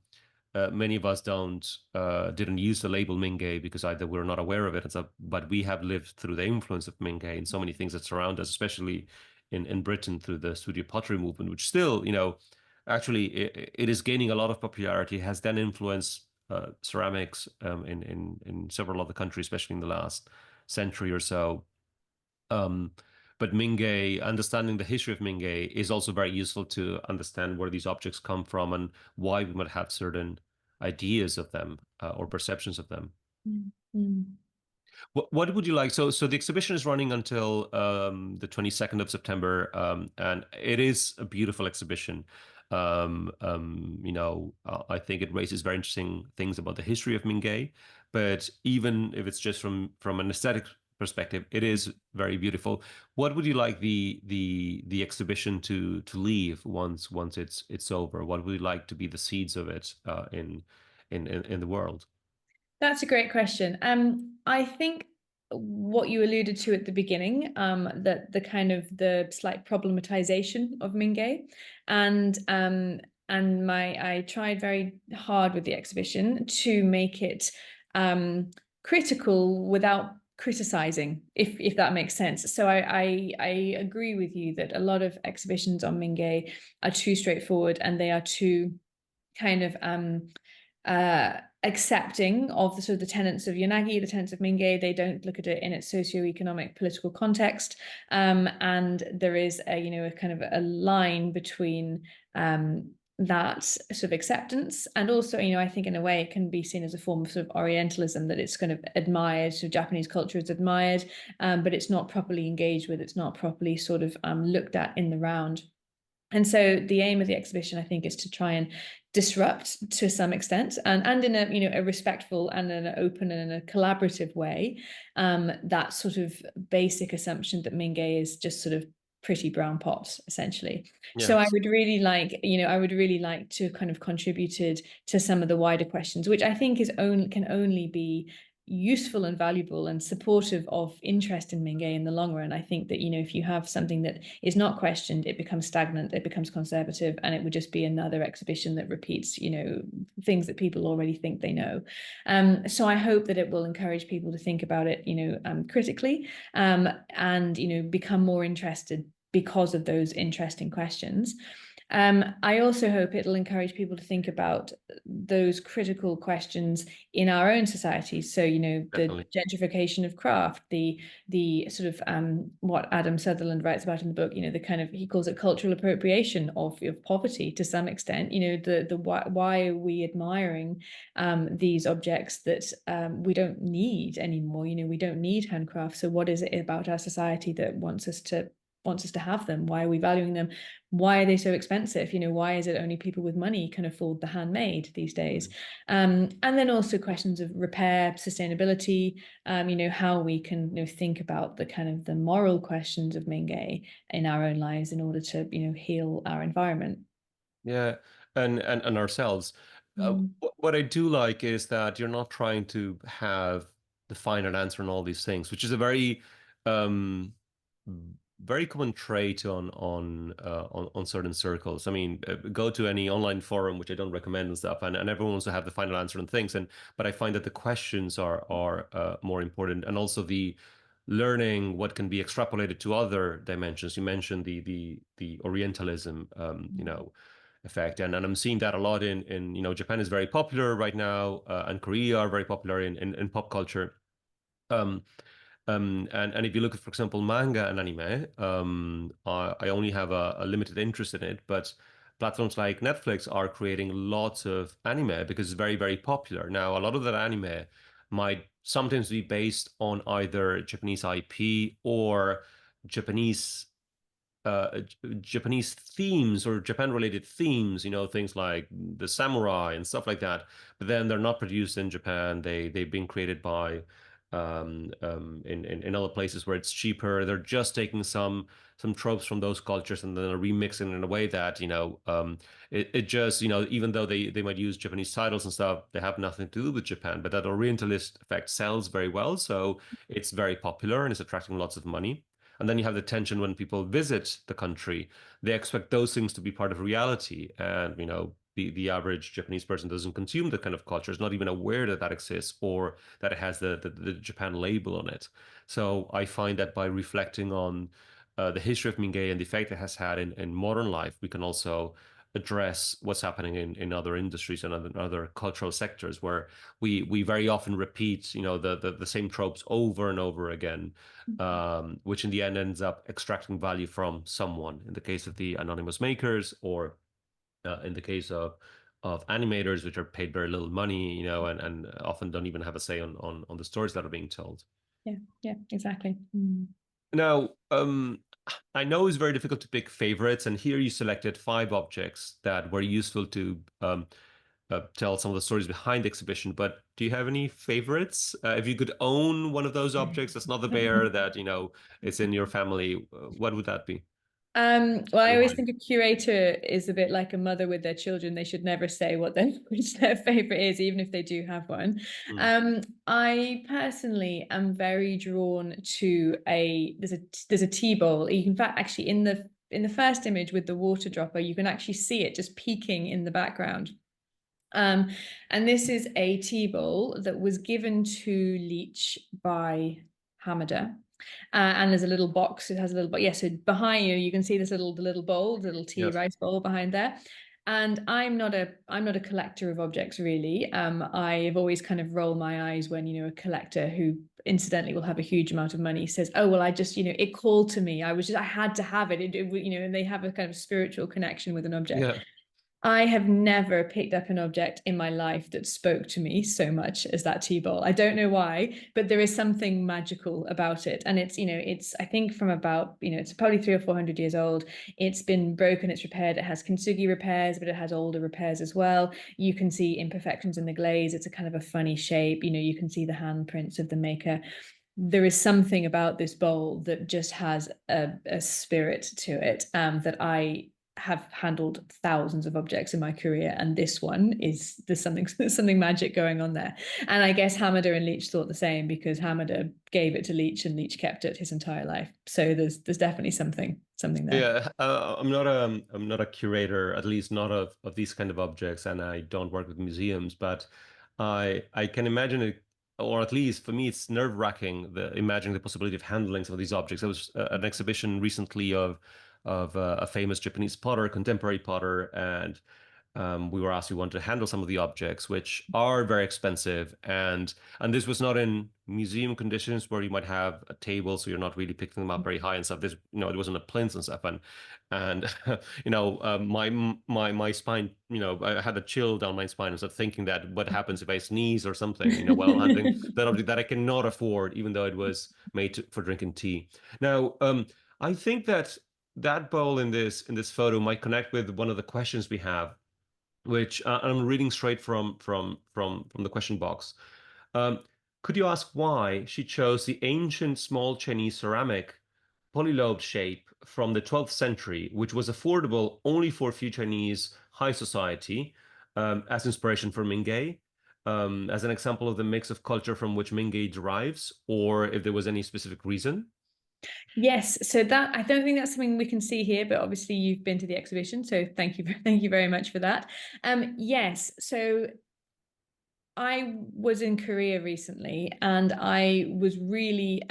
many of us didn't use the label Mingei because either we're not aware of it, and so, but we have lived through the influence of Mingei in so many things that surround us, especially in Britain through the studio pottery movement, which still, actually it is gaining a lot of popularity, has then influenced ceramics in several other countries, especially in the last century or so. But Mingei, understanding the history of Mingei is also very useful to understand where these objects come from and why we might have certain ideas of them or perceptions of them. Mm-hmm. What would you like? So the exhibition is running until the 22nd of September, and it is a beautiful exhibition. I think it raises very interesting things about the history of Mingei, but even if it's just from an aesthetic perspective, it is very beautiful. What would you like the exhibition to leave once it's over? What would you like to be the seeds of it in the world? That's a great question. I think what you alluded to at the beginning, that the slight problematization of Mingei, and I tried very hard with the exhibition to make it critical without criticizing, if that makes sense. So I agree with you that a lot of exhibitions on Mingei are too straightforward, and they are too kind of accepting of the sort of the tenets of Yanagi, the tenets of Mingei. They don't look at it in its socio-economic political context, and there is a kind of a line between that sort of acceptance, and also I think in a way it can be seen as a form of sort of Orientalism, that it's kind of admired, so Japanese culture is admired, but it's not properly engaged with, it's not properly sort of looked at in the round. And so the aim of the exhibition, I think, is to try and disrupt to some extent, and in a respectful and an open and a collaborative way, that sort of basic assumption that Mingei is just sort of pretty brown pots, essentially. Yes. So I would really like to kind of contributed to some of the wider questions, which I think can only be useful and valuable and supportive of interest in Mingei in the long run. I think that if you have something that is not questioned, it becomes stagnant, it becomes conservative, and it would just be another exhibition that repeats things that people already think they know. So I hope that it will encourage people to think about it critically, and become more interested because of those interesting questions. I also hope it'll encourage people to think about those critical questions in our own societies. So, Definitely. the gentrification of craft, the sort of what Adam Sutherland writes about in the book, the kind of, he calls it cultural appropriation of poverty to some extent. The why are we admiring these objects that we don't need anymore? We don't need handcraft. So what is it about our society that wants us to have them? Why are we valuing them? Why are they so expensive? Why is it only people with money can afford the handmade these days? And then also questions of repair, sustainability, how we can think about the kind of the moral questions of Mingei in our own lives in order to heal our environment. Yeah, and ourselves. What I do like is that you're not trying to have the final answer on all these things, which is a um, very common trait on certain circles. I mean, go to any online forum, which I don't recommend and stuff, and everyone wants to have the final answer on things. But I find that the questions are more important, and also learning what can be extrapolated to other dimensions. You mentioned the Orientalism, effect, and I'm seeing that a lot in Japan is very popular right now, and Korea are very popular in pop culture. Um, and if you look at, for example, manga and anime, I only have a limited interest in it, but platforms like Netflix are creating lots of anime because it's very, very popular. Now, a lot of that anime might sometimes be based on either Japanese IP or Japanese Japanese themes or Japan-related themes, things like the samurai and stuff like that. But then they're not produced in Japan. They've been created by in other places where it's cheaper. They're just taking some tropes from those cultures and then are remixing it in a way that it just even though they might use Japanese titles and stuff, they have nothing to do with Japan. But that Orientalist effect sells very well, so it's very popular and it's attracting lots of money. And then you have the tension when people visit the country. They expect those things to be part of reality. And, the average Japanese person doesn't consume that kind of culture, is not even aware that that exists or that it has the Japan label on it. So I find that by reflecting on the history of Mingei and the effect it has had in modern life, we can also address what's happening in other industries and other cultural sectors where we very often repeat, the same tropes over and over again, which in the end ends up extracting value from someone. In the case of the anonymous makers, or in the case of animators, which are paid very little money, and often don't even have a say on the stories that are being told. Yeah, exactly. Now, I know it's very difficult to pick favorites, and here you selected 5 objects that were useful to tell some of the stories behind the exhibition. But do you have any favorites? If you could own one of those objects that's not the bear, that it's in your family, what would that be? Well, I Or always mine? think a curator is a bit like a mother with their children. They should never say what their which their favorite is, even if they do have one. Mm. I personally am very drawn to there's a tea bowl. You can, in fact, actually in the first image with the water dropper, you can actually see it just peeking in the background. And this is a tea bowl that was given to Leach by Hamada. And there's a little box. It has a little, but yes, so behind you, you can see this the little bowl, the little tea Yes. rice bowl behind there. And I'm not a collector of objects really. I've always kind of rolled my eyes when a collector who incidentally will have a huge amount of money says, "Oh well, I just it called to me. I had to have it." And they have a kind of spiritual connection with an object. Yeah. I have never picked up an object in my life that spoke to me so much as that tea bowl. I don't know why, but there is something magical about it. And it's I think from about, it's probably 300 or 400 years old. It's been broken, it's repaired. It has kintsugi repairs, but it has older repairs as well. You can see imperfections in the glaze. It's a kind of a funny shape. You can see the handprints of the maker. There is something about this bowl that just has a spirit to it, that I have handled thousands of objects in my career, and this one there's something magic going on there. And I guess Hamada and Leach thought the same, because Hamada gave it to Leach and Leach kept it his entire life. So there's definitely something there. Yeah, I'm not a curator, at least not of these kind of objects, and I don't work with museums. But I can imagine it, or at least for me, it's nerve-wracking, the imagining the possibility of handling some of these objects. There was an exhibition recently of a famous Japanese potter, contemporary potter, and we were asked if we wanted to handle some of the objects, which are very expensive, and this was not in museum conditions where you might have a table, so you're not really picking them up very high and stuff. This, it wasn't a plinth and stuff, and my spine, I had a chill down my spine and started thinking that what happens if I sneeze or something, while I'm handling that object that I cannot afford, even though it was made for drinking tea. Now, I think that bowl in this photo might connect with one of the questions we have, which I'm reading straight from the question box. Um, could you ask why she chose the ancient small Chinese ceramic polylobe shape from the 12th century, which was affordable only for a few Chinese high society, as inspiration for Mingei, as an example of the mix of culture from which Mingei derives, or if there was any specific reason? Yes, so that, I don't think that's something we can see here, but obviously you've been to the exhibition, so thank you thank you very much for that. Yes, so I was in Korea recently, and I was really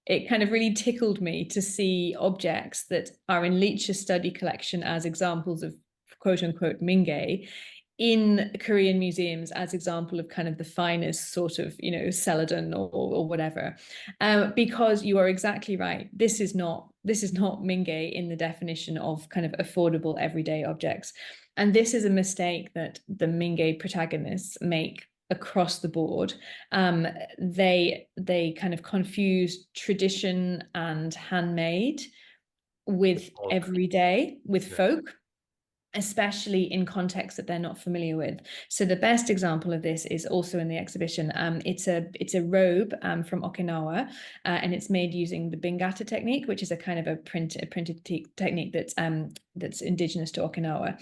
it kind of really tickled me to see objects that are in Leach's study collection as examples of quote unquote Mingei in Korean museums as example of kind of the finest sort of, celadon or whatever, because you are exactly right. This is not Mingei in the definition of kind of affordable everyday objects, and this is a mistake that the Mingei protagonists make across the board. They kind of confuse tradition and handmade with everyday, with folk, especially in contexts that they're not familiar with. So the best example of this is also in the exhibition. It's a robe from Okinawa, and it's made using the bingata technique, which is a kind of a printed technique that's indigenous to Okinawa.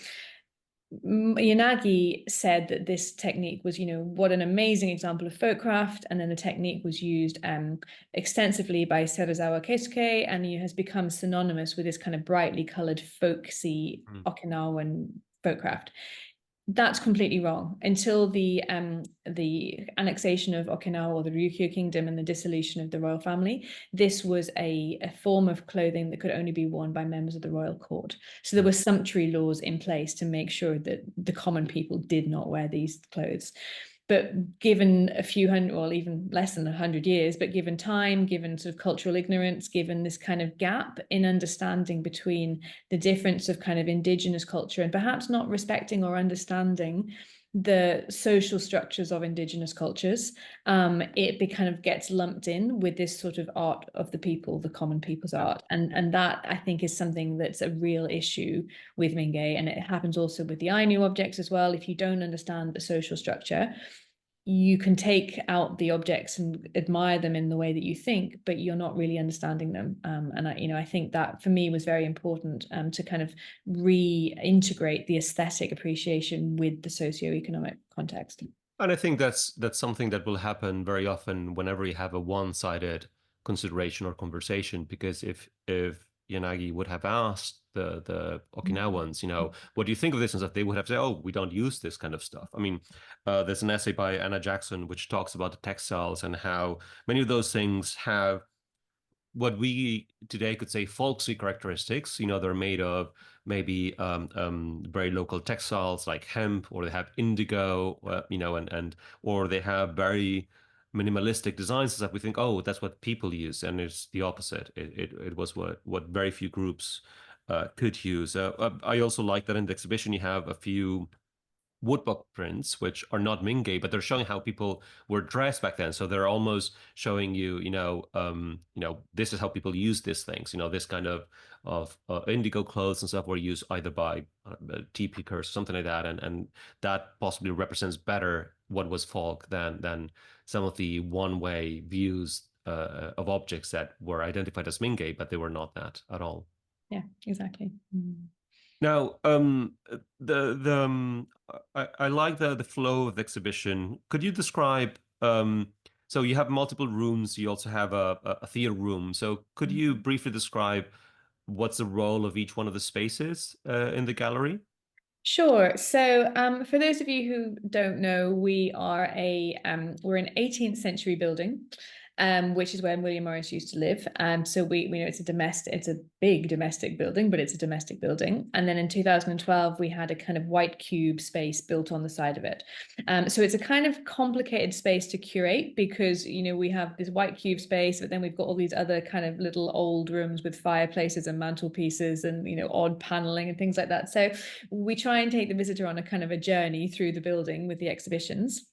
Yanagi said that this technique was, what an amazing example of folk craft, and then the technique was used extensively by Serizawa Keisuke, and it has become synonymous with this kind of brightly colored folksy Okinawan folk craft. That's completely wrong. Until the annexation of Okinawa, or the Ryukyu Kingdom, and the dissolution of the royal family, this was a form of clothing that could only be worn by members of the royal court. So there were sumptuary laws in place to make sure that the common people did not wear these clothes. But given a few hundred, or even less than 100 years, but given time, given sort of cultural ignorance, given this kind of gap in understanding between the difference of kind of indigenous culture and perhaps not respecting or understanding the social structures of indigenous cultures, it kind of gets lumped in with this sort of art of the people, the common people's art. And that, I think, is something that's a real issue with Mingei. And it happens also with the Ainu objects as well. If you don't understand the social structure, you can take out the objects and admire them in the way that you think, but you're not really understanding them. And I think that for me was very important, to kind of reintegrate the aesthetic appreciation with the socioeconomic context. And I think that's something that will happen very often whenever you have a one-sided consideration or conversation. Because if Yanagi would have asked the Okinawans, what do you think of this and stuff, they would have said, oh, we don't use this kind of stuff. I mean, there's an essay by Anna Jackson which talks about the textiles and how many of those things have what we today could say folksy characteristics. They're made of maybe very local textiles like hemp, or they have indigo, and or they have very minimalistic designs that we think, oh, that's what people use, and it's the opposite. It was what very few groups could use. I also like that in the exhibition you have a few woodblock prints, which are not Mingei, but they're showing how people were dressed back then. So they're almost showing you, this is how people use these things. This kind of indigo clothes and stuff were used either by tea pickers, something like that, and that possibly represents better what was folk than some of the one-way views of objects that were identified as Mingei, but they were not that at all. Yeah, exactly. Now, I like the flow of the exhibition. Could you describe, so you have multiple rooms, you also have a theater room. So could you briefly describe what's the role of each one of the spaces in the gallery? Sure. So, for those of you who don't know, we're an 18th century building, which is where William Morris used to live. So we know it's a big domestic building, but it's a domestic building. And then in 2012, we had a kind of white cube space built on the side of it. So it's a kind of complicated space to curate because, we have this white cube space, but then we've got all these other kind of little old rooms with fireplaces and mantelpieces and, odd paneling and things like that. So we try and take the visitor on a kind of a journey through the building with the exhibitions.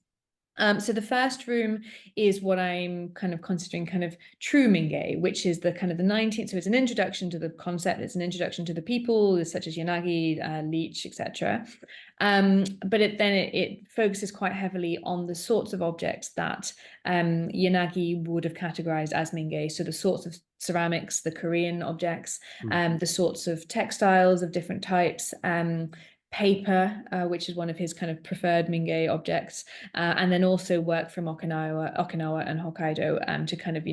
So the first room is what I'm kind of considering kind of true Mingei, which is the kind of the 19th. So it's an introduction to the concept. It's an introduction to the people, such as Yanagi, Leach, etc. But it focuses quite heavily on the sorts of objects that Yanagi would have categorized as Mingei. So the sorts of ceramics, the Korean objects, the sorts of textiles of different types, paper, which is one of his kind of preferred Mingei objects, and then also work from Okinawa and Hokkaido, to kind of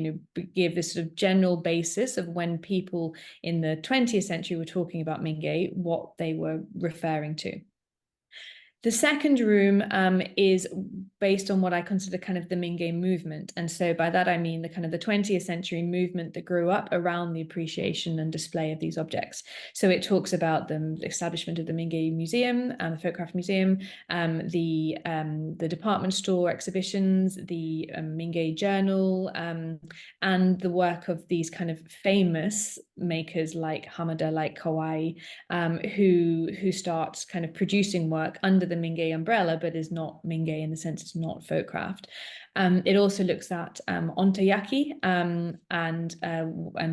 give this sort of general basis of when people in the 20th century were talking about Mingei, what they were referring to. The second room is based on what I consider kind of the Mingei movement. And so by that, I mean the kind of the 20th century movement that grew up around the appreciation and display of these objects. So it talks about the establishment of the Mingei Museum and the Folkcraft Museum, the department store exhibitions, the Mingei Journal, and the work of these kind of famous makers like Hamada, like Kawai, who starts kind of producing work under the Mingei umbrella, but is not Mingei in the sense it's not folkcraft. It also looks at ontayaki and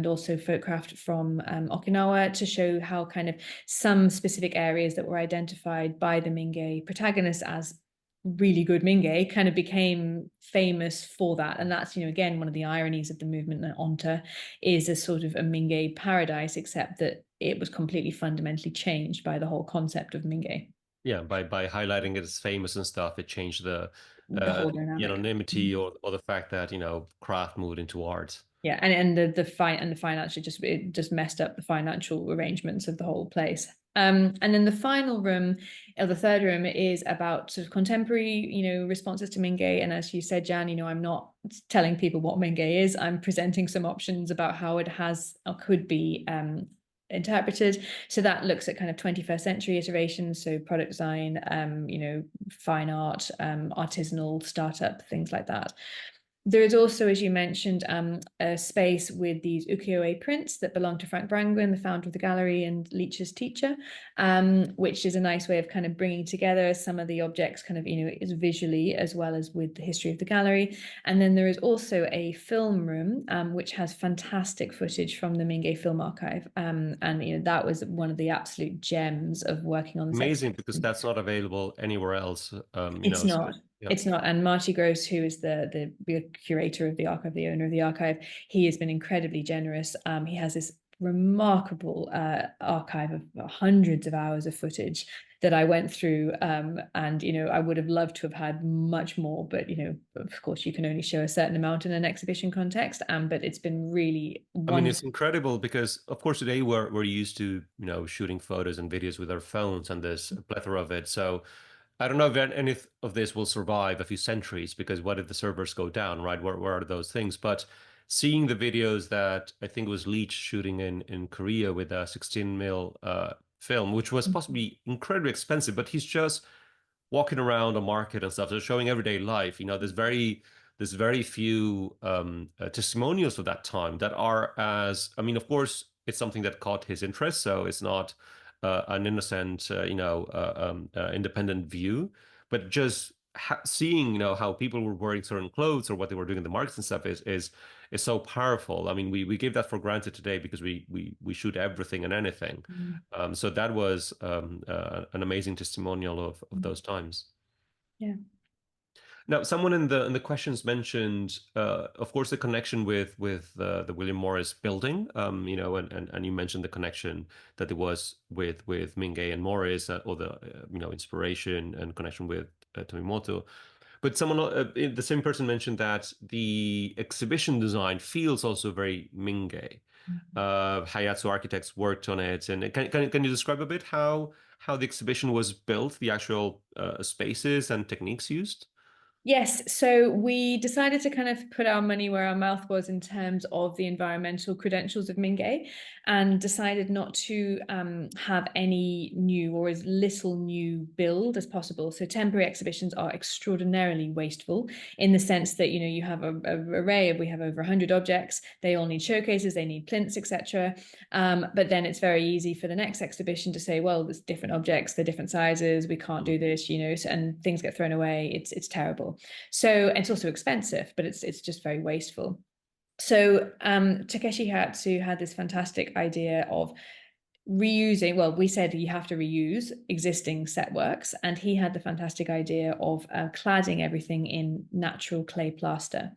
also folkcraft from Okinawa to show how kind of some specific areas that were identified by the Mingei protagonists as really good Mingei kind of became famous for that. And that's, again, one of the ironies of the movement that Onta is a sort of a Mingei paradise, except that it was completely fundamentally changed by the whole concept of Mingei. Yeah, by highlighting it as famous and stuff, it changed the The whole dynamic. anonymity or the fact that craft moved into art. Yeah, and the financial just messed up the financial arrangements of the whole place. And then the final room, or the third room, is about sort of contemporary, responses to Mingei. And as you said, Jan, I'm not telling people what Mingei is. I'm presenting some options about how it has or could be interpreted. So that looks at kind of 21st century iterations, so product design, fine art, artisanal startup, things like that. There is also, as you mentioned, a space with these ukiyo-e prints that belong to Frank Brangwyn, the founder of the gallery and Leach's teacher, which is a nice way of kind of bringing together some of the objects kind of, is visually as well as with the history of the gallery. And then there is also a film room, which has fantastic footage from the Mingei Film Archive. And, that was one of the absolute gems of working on this. Amazing, because that's not available anywhere else. It's not. So, yeah. It's not. And Marty Gross, who is the curator of the archive, the owner of the archive, he has been incredibly generous. He has this remarkable archive of hundreds of hours of footage that I went through. And, I would have loved to have had much more, but, of course, you can only show a certain amount in an exhibition context. But it's been really wonderful. I mean, it's incredible because, of course, today we're used to, shooting photos and videos with our phones, and there's a plethora of it. So I don't know if any of this will survive a few centuries, because what if the servers go down, right? Where are those things? But seeing the videos that I think was Leach shooting in Korea with a 16 mil film, which was possibly incredibly expensive, but he's just walking around a market and stuff. So showing everyday life. There's very few testimonials of that time that are as, I mean, of course, it's something that caught his interest, so it's not an innocent, independent view, but just seeing, how people were wearing certain clothes or what they were doing in the markets and stuff is so powerful. I mean, we give that for granted today because we shoot everything and anything. So that was an amazing testimonial of those times. Yeah. Now, someone in the questions mentioned, of course, the connection with the William Morris building, and you mentioned the connection that there was with Mingei and Morris, or the inspiration and connection with Tomimoto. But someone, the same person mentioned that the exhibition design feels also very Mingei. Hayatsu architects worked on it, and can you describe a bit how the exhibition was built, the actual spaces and techniques used? Yes, so we decided to kind of put our money where our mouth was in terms of the environmental credentials of Mingei, and decided not to have any new or as little new build as possible. So temporary exhibitions are extraordinarily wasteful in the sense that, you have a array of, we have over 100 objects, they all need showcases, they need plinths, etc. But then it's very easy for the next exhibition to say, well, there's different objects, they're different sizes, we can't do this, and things get thrown away. It's terrible. So it's also expensive, but it's just very wasteful. So Takeshi Hatsu had this fantastic idea of reusing, well, we said you have to reuse existing set works, and he had the fantastic idea of cladding everything in natural clay plaster.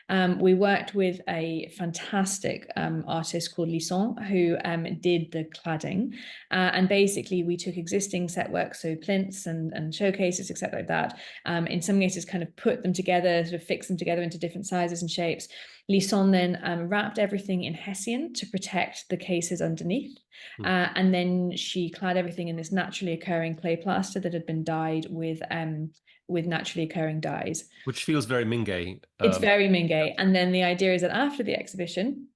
We worked with a fantastic artist called Lisson, who did the cladding. And basically, we took existing set work, so plinths and showcases, etc., like that. In some cases, kind of put them together, sort of fix them together into different sizes and shapes. Lisson then wrapped everything in hessian to protect the cases underneath. And then she clad everything in this naturally occurring clay plaster that had been dyed with naturally occurring dyes. Which feels very Mingei. It's very Mingei. And then the idea is that after the exhibition,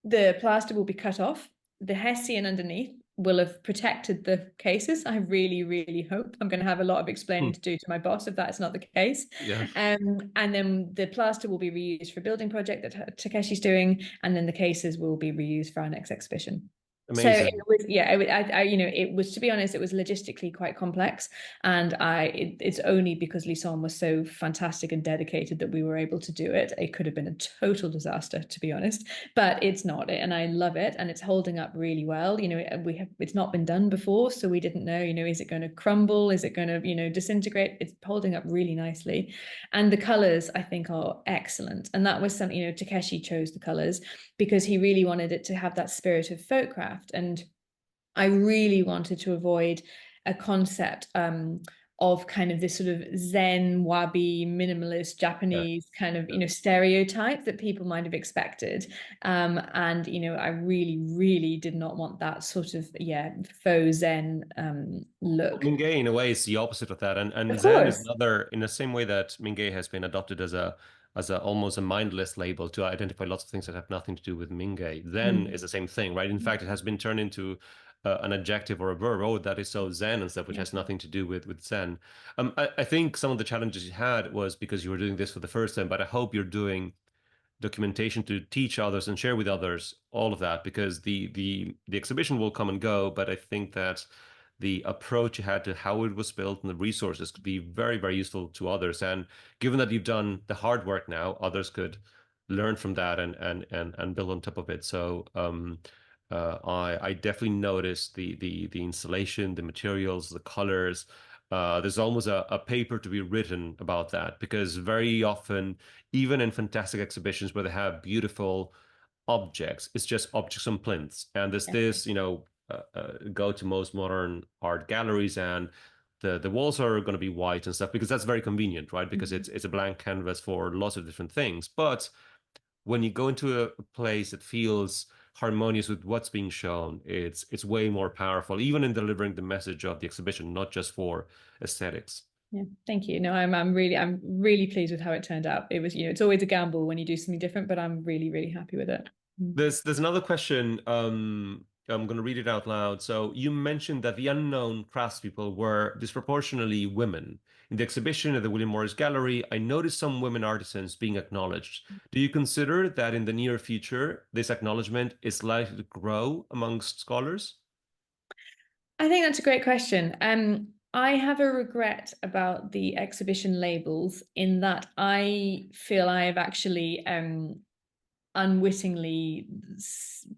the plaster will be cut off. The hessian underneath will have protected the cases. I really, really hope. I'm going to have a lot of explaining to do to my boss if that's not the case. Yeah. And then the plaster will be reused for a building project that Takeshi's doing, and then the cases will be reused for our next exhibition. Amazing. So it was, yeah, it was, to be honest, it was logistically quite complex, and it's only because Lisson was so fantastic and dedicated that we were able to do it. It could have been a total disaster, to be honest, but it's not, and I love it, and it's holding up really well. It's not been done before, so we didn't know, is it going to crumble? Is it going to, disintegrate? It's holding up really nicely, and the colors I think are excellent. And that was something, Takeshi chose the colors because he really wanted it to have that spirit of folk craft. And I really wanted to avoid a concept of kind of this sort of Zen, wabi, minimalist Japanese kind of, stereotype that people might have expected. And, I really, really did not want that sort of, faux Zen look. Mingei, in a way, is the opposite of that. And Of Zen is course. another, in the same way that Mingei has been adopted as a almost a mindless label to identify lots of things that have nothing to do with Mingei. Zen is the same thing, right? In fact, it has been turned into an adjective or a verb. Oh, that is so Zen and stuff, which has nothing to do with Zen. I think some of the challenges you had was because you were doing this for the first time, but I hope you're doing documentation to teach others and share with others all of that, because the exhibition will come and go, but I think that the approach you had to how it was built and the resources could be very, very useful to others. And given that you've done the hard work now, others could learn from that and build on top of it. So I definitely noticed the installation, the materials, the colors. There's almost a paper to be written about that, because very often, even in fantastic exhibitions where they have beautiful objects, it's just objects on plinths. And there's this, go to most modern art galleries and the walls are going to be white and stuff, because that's very convenient, right? Because it's a blank canvas for lots of different things. But when you go into a place that feels harmonious with what's being shown, it's way more powerful, even in delivering the message of the exhibition, not just for aesthetics. Yeah, thank you. No, I'm really pleased with how it turned out. It was, it's always a gamble when you do something different, but I'm really, really happy with it. There's another question. I'm going to read it out loud. So you mentioned that the unknown craftspeople were disproportionately women. In the exhibition at the William Morris Gallery, I noticed some women artisans being acknowledged. Do you consider that in the near future, this acknowledgement is likely to grow amongst scholars? I think that's a great question. I have a regret about the exhibition labels in that I feel I have actually unwittingly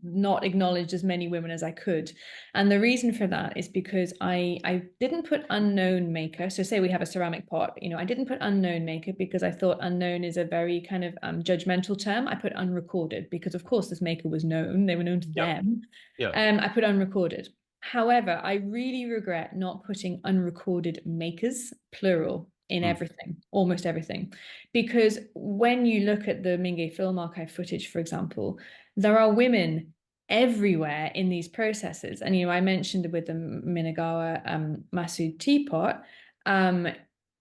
not acknowledged as many women as I could. And the reason for that is because I didn't put unknown maker. So say we have a ceramic pot, I didn't put unknown maker because I thought unknown is a very kind of judgmental term. I put unrecorded because of course this maker was known. They were known to them. I put unrecorded. However, I really regret not putting unrecorded makers, plural, in everything, almost everything. Because when you look at the Mingei Film Archive footage, for example, there are women everywhere in these processes. And, I mentioned with the Minagawa Masu teapot,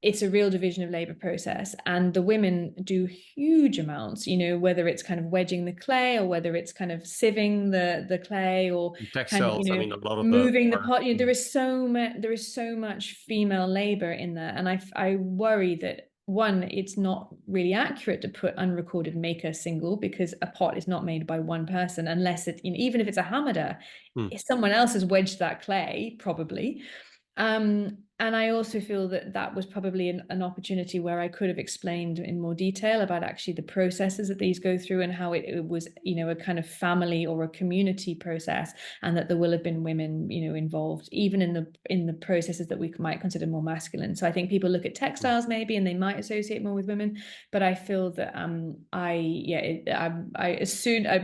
it's a real division of labor process, and the women do huge amounts, whether it's kind of wedging the clay or whether it's kind of sieving the clay or Textiles, kind of, I mean, a lot of moving the pot. There is so much female labor in there, and I worry that one, it's not really accurate to put unrecorded maker single, because a pot is not made by one person unless it, even if it's a Hamada, if someone else has wedged that clay, probably. And And I also feel that that was probably an opportunity where I could have explained in more detail about actually the processes that these go through and how it was, a kind of family or a community process, and that there will have been women, involved even in the processes that we might consider more masculine. So I think people look at textiles maybe and they might associate more with women, but I feel that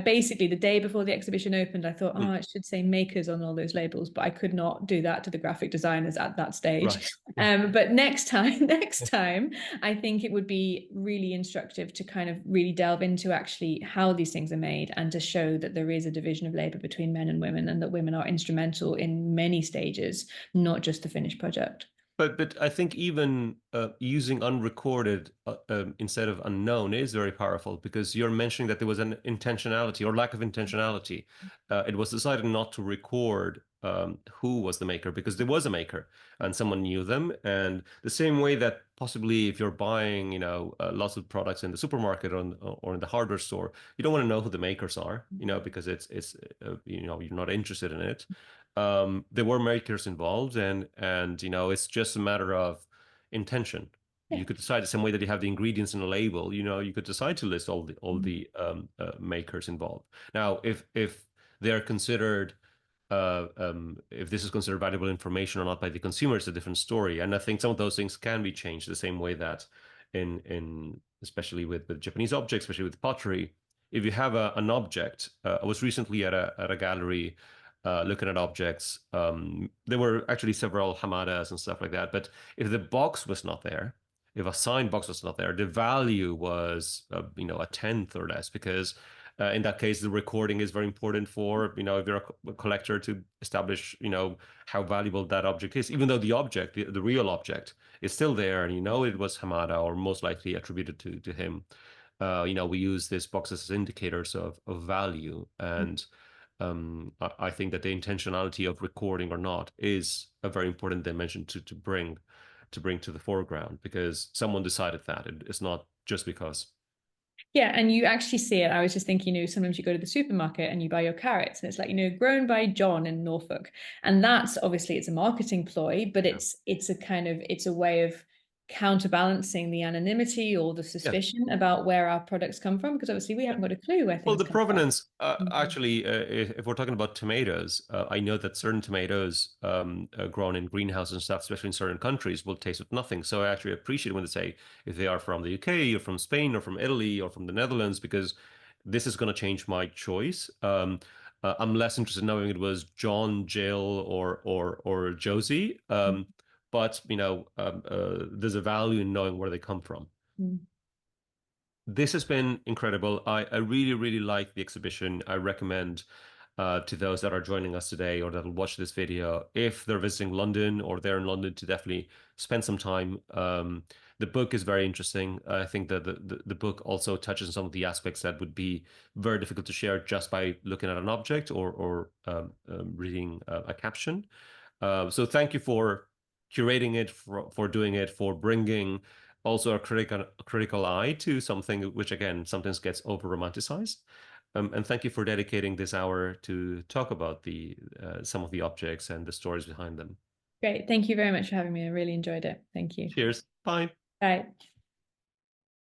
basically the day before the exhibition opened, I thought, oh, it should say makers on all those labels, but I could not do that to the graphic designers at that stage. Right. But next time, I think it would be really instructive to kind of really delve into actually how these things are made, and to show that there is a division of labor between men and women, and that women are instrumental in many stages, not just the finished project. But I think even using unrecorded instead of unknown is very powerful, because you're mentioning that there was an intentionality or lack of intentionality. It was decided not to record who was the maker, because there was a maker and someone knew them. And the same way that possibly if you're buying, lots of products in the supermarket or in the hardware store, you don't want to know who the makers are, because it's you're not interested in it. There were makers involved, and it's just a matter of intention. You could decide the same way that you have the ingredients in a label. You could decide to list all the makers involved. Now, if they're considered if this is considered valuable information or not by the consumer, it's a different story. And I think some of those things can be changed the same way that in especially with Japanese objects, especially with pottery, if you have an object. I was recently at a gallery looking at objects. There were actually several Hamadas and stuff like that. But if the box was not there, if a signed box was not there, the value was, a tenth or less, because in that case, the recording is very important for, if you're a collector, to establish, how valuable that object is, even though the object, the real object, is still there, and it was Hamada, or most likely attributed to him. We use these boxes as indicators of value. And I think that the intentionality of recording or not is a very important dimension to bring to the foreground, because someone decided that. It's not just because. Yeah, and you actually see it. I was just thinking, sometimes you go to the supermarket and you buy your carrots, and it's like, grown by John in Norfolk. And that's obviously, it's a marketing ploy, but it's a way of counterbalancing the anonymity or the suspicion about where our products come from, because obviously we haven't got a clue where Well, things the come from. provenance, actually, if we're talking about tomatoes, I know that certain tomatoes grown in greenhouses and stuff, especially in certain countries, will taste with nothing. So I actually appreciate when they say if they are from the UK or from Spain or from Italy or from the Netherlands, because this is going to change my choice. I'm less interested in knowing it was John, Jill, or Josie. But there's a value in knowing where they come from. Mm. This has been incredible. I really, really like the exhibition. I recommend to those that are joining us today or that'll watch this video, if they're visiting London or they're in London, to definitely spend some time. The book is very interesting. I think that the book also touches on some of the aspects that would be very difficult to share just by looking at an object or reading a caption. So thank you for curating it, for doing it, for bringing also a critical eye to something which, again, sometimes gets over romanticized. And thank you for dedicating this hour to talk about the some of the objects and the stories behind them. Great. Thank you very much for having me. I really enjoyed it. Thank you. Cheers. Bye. Bye.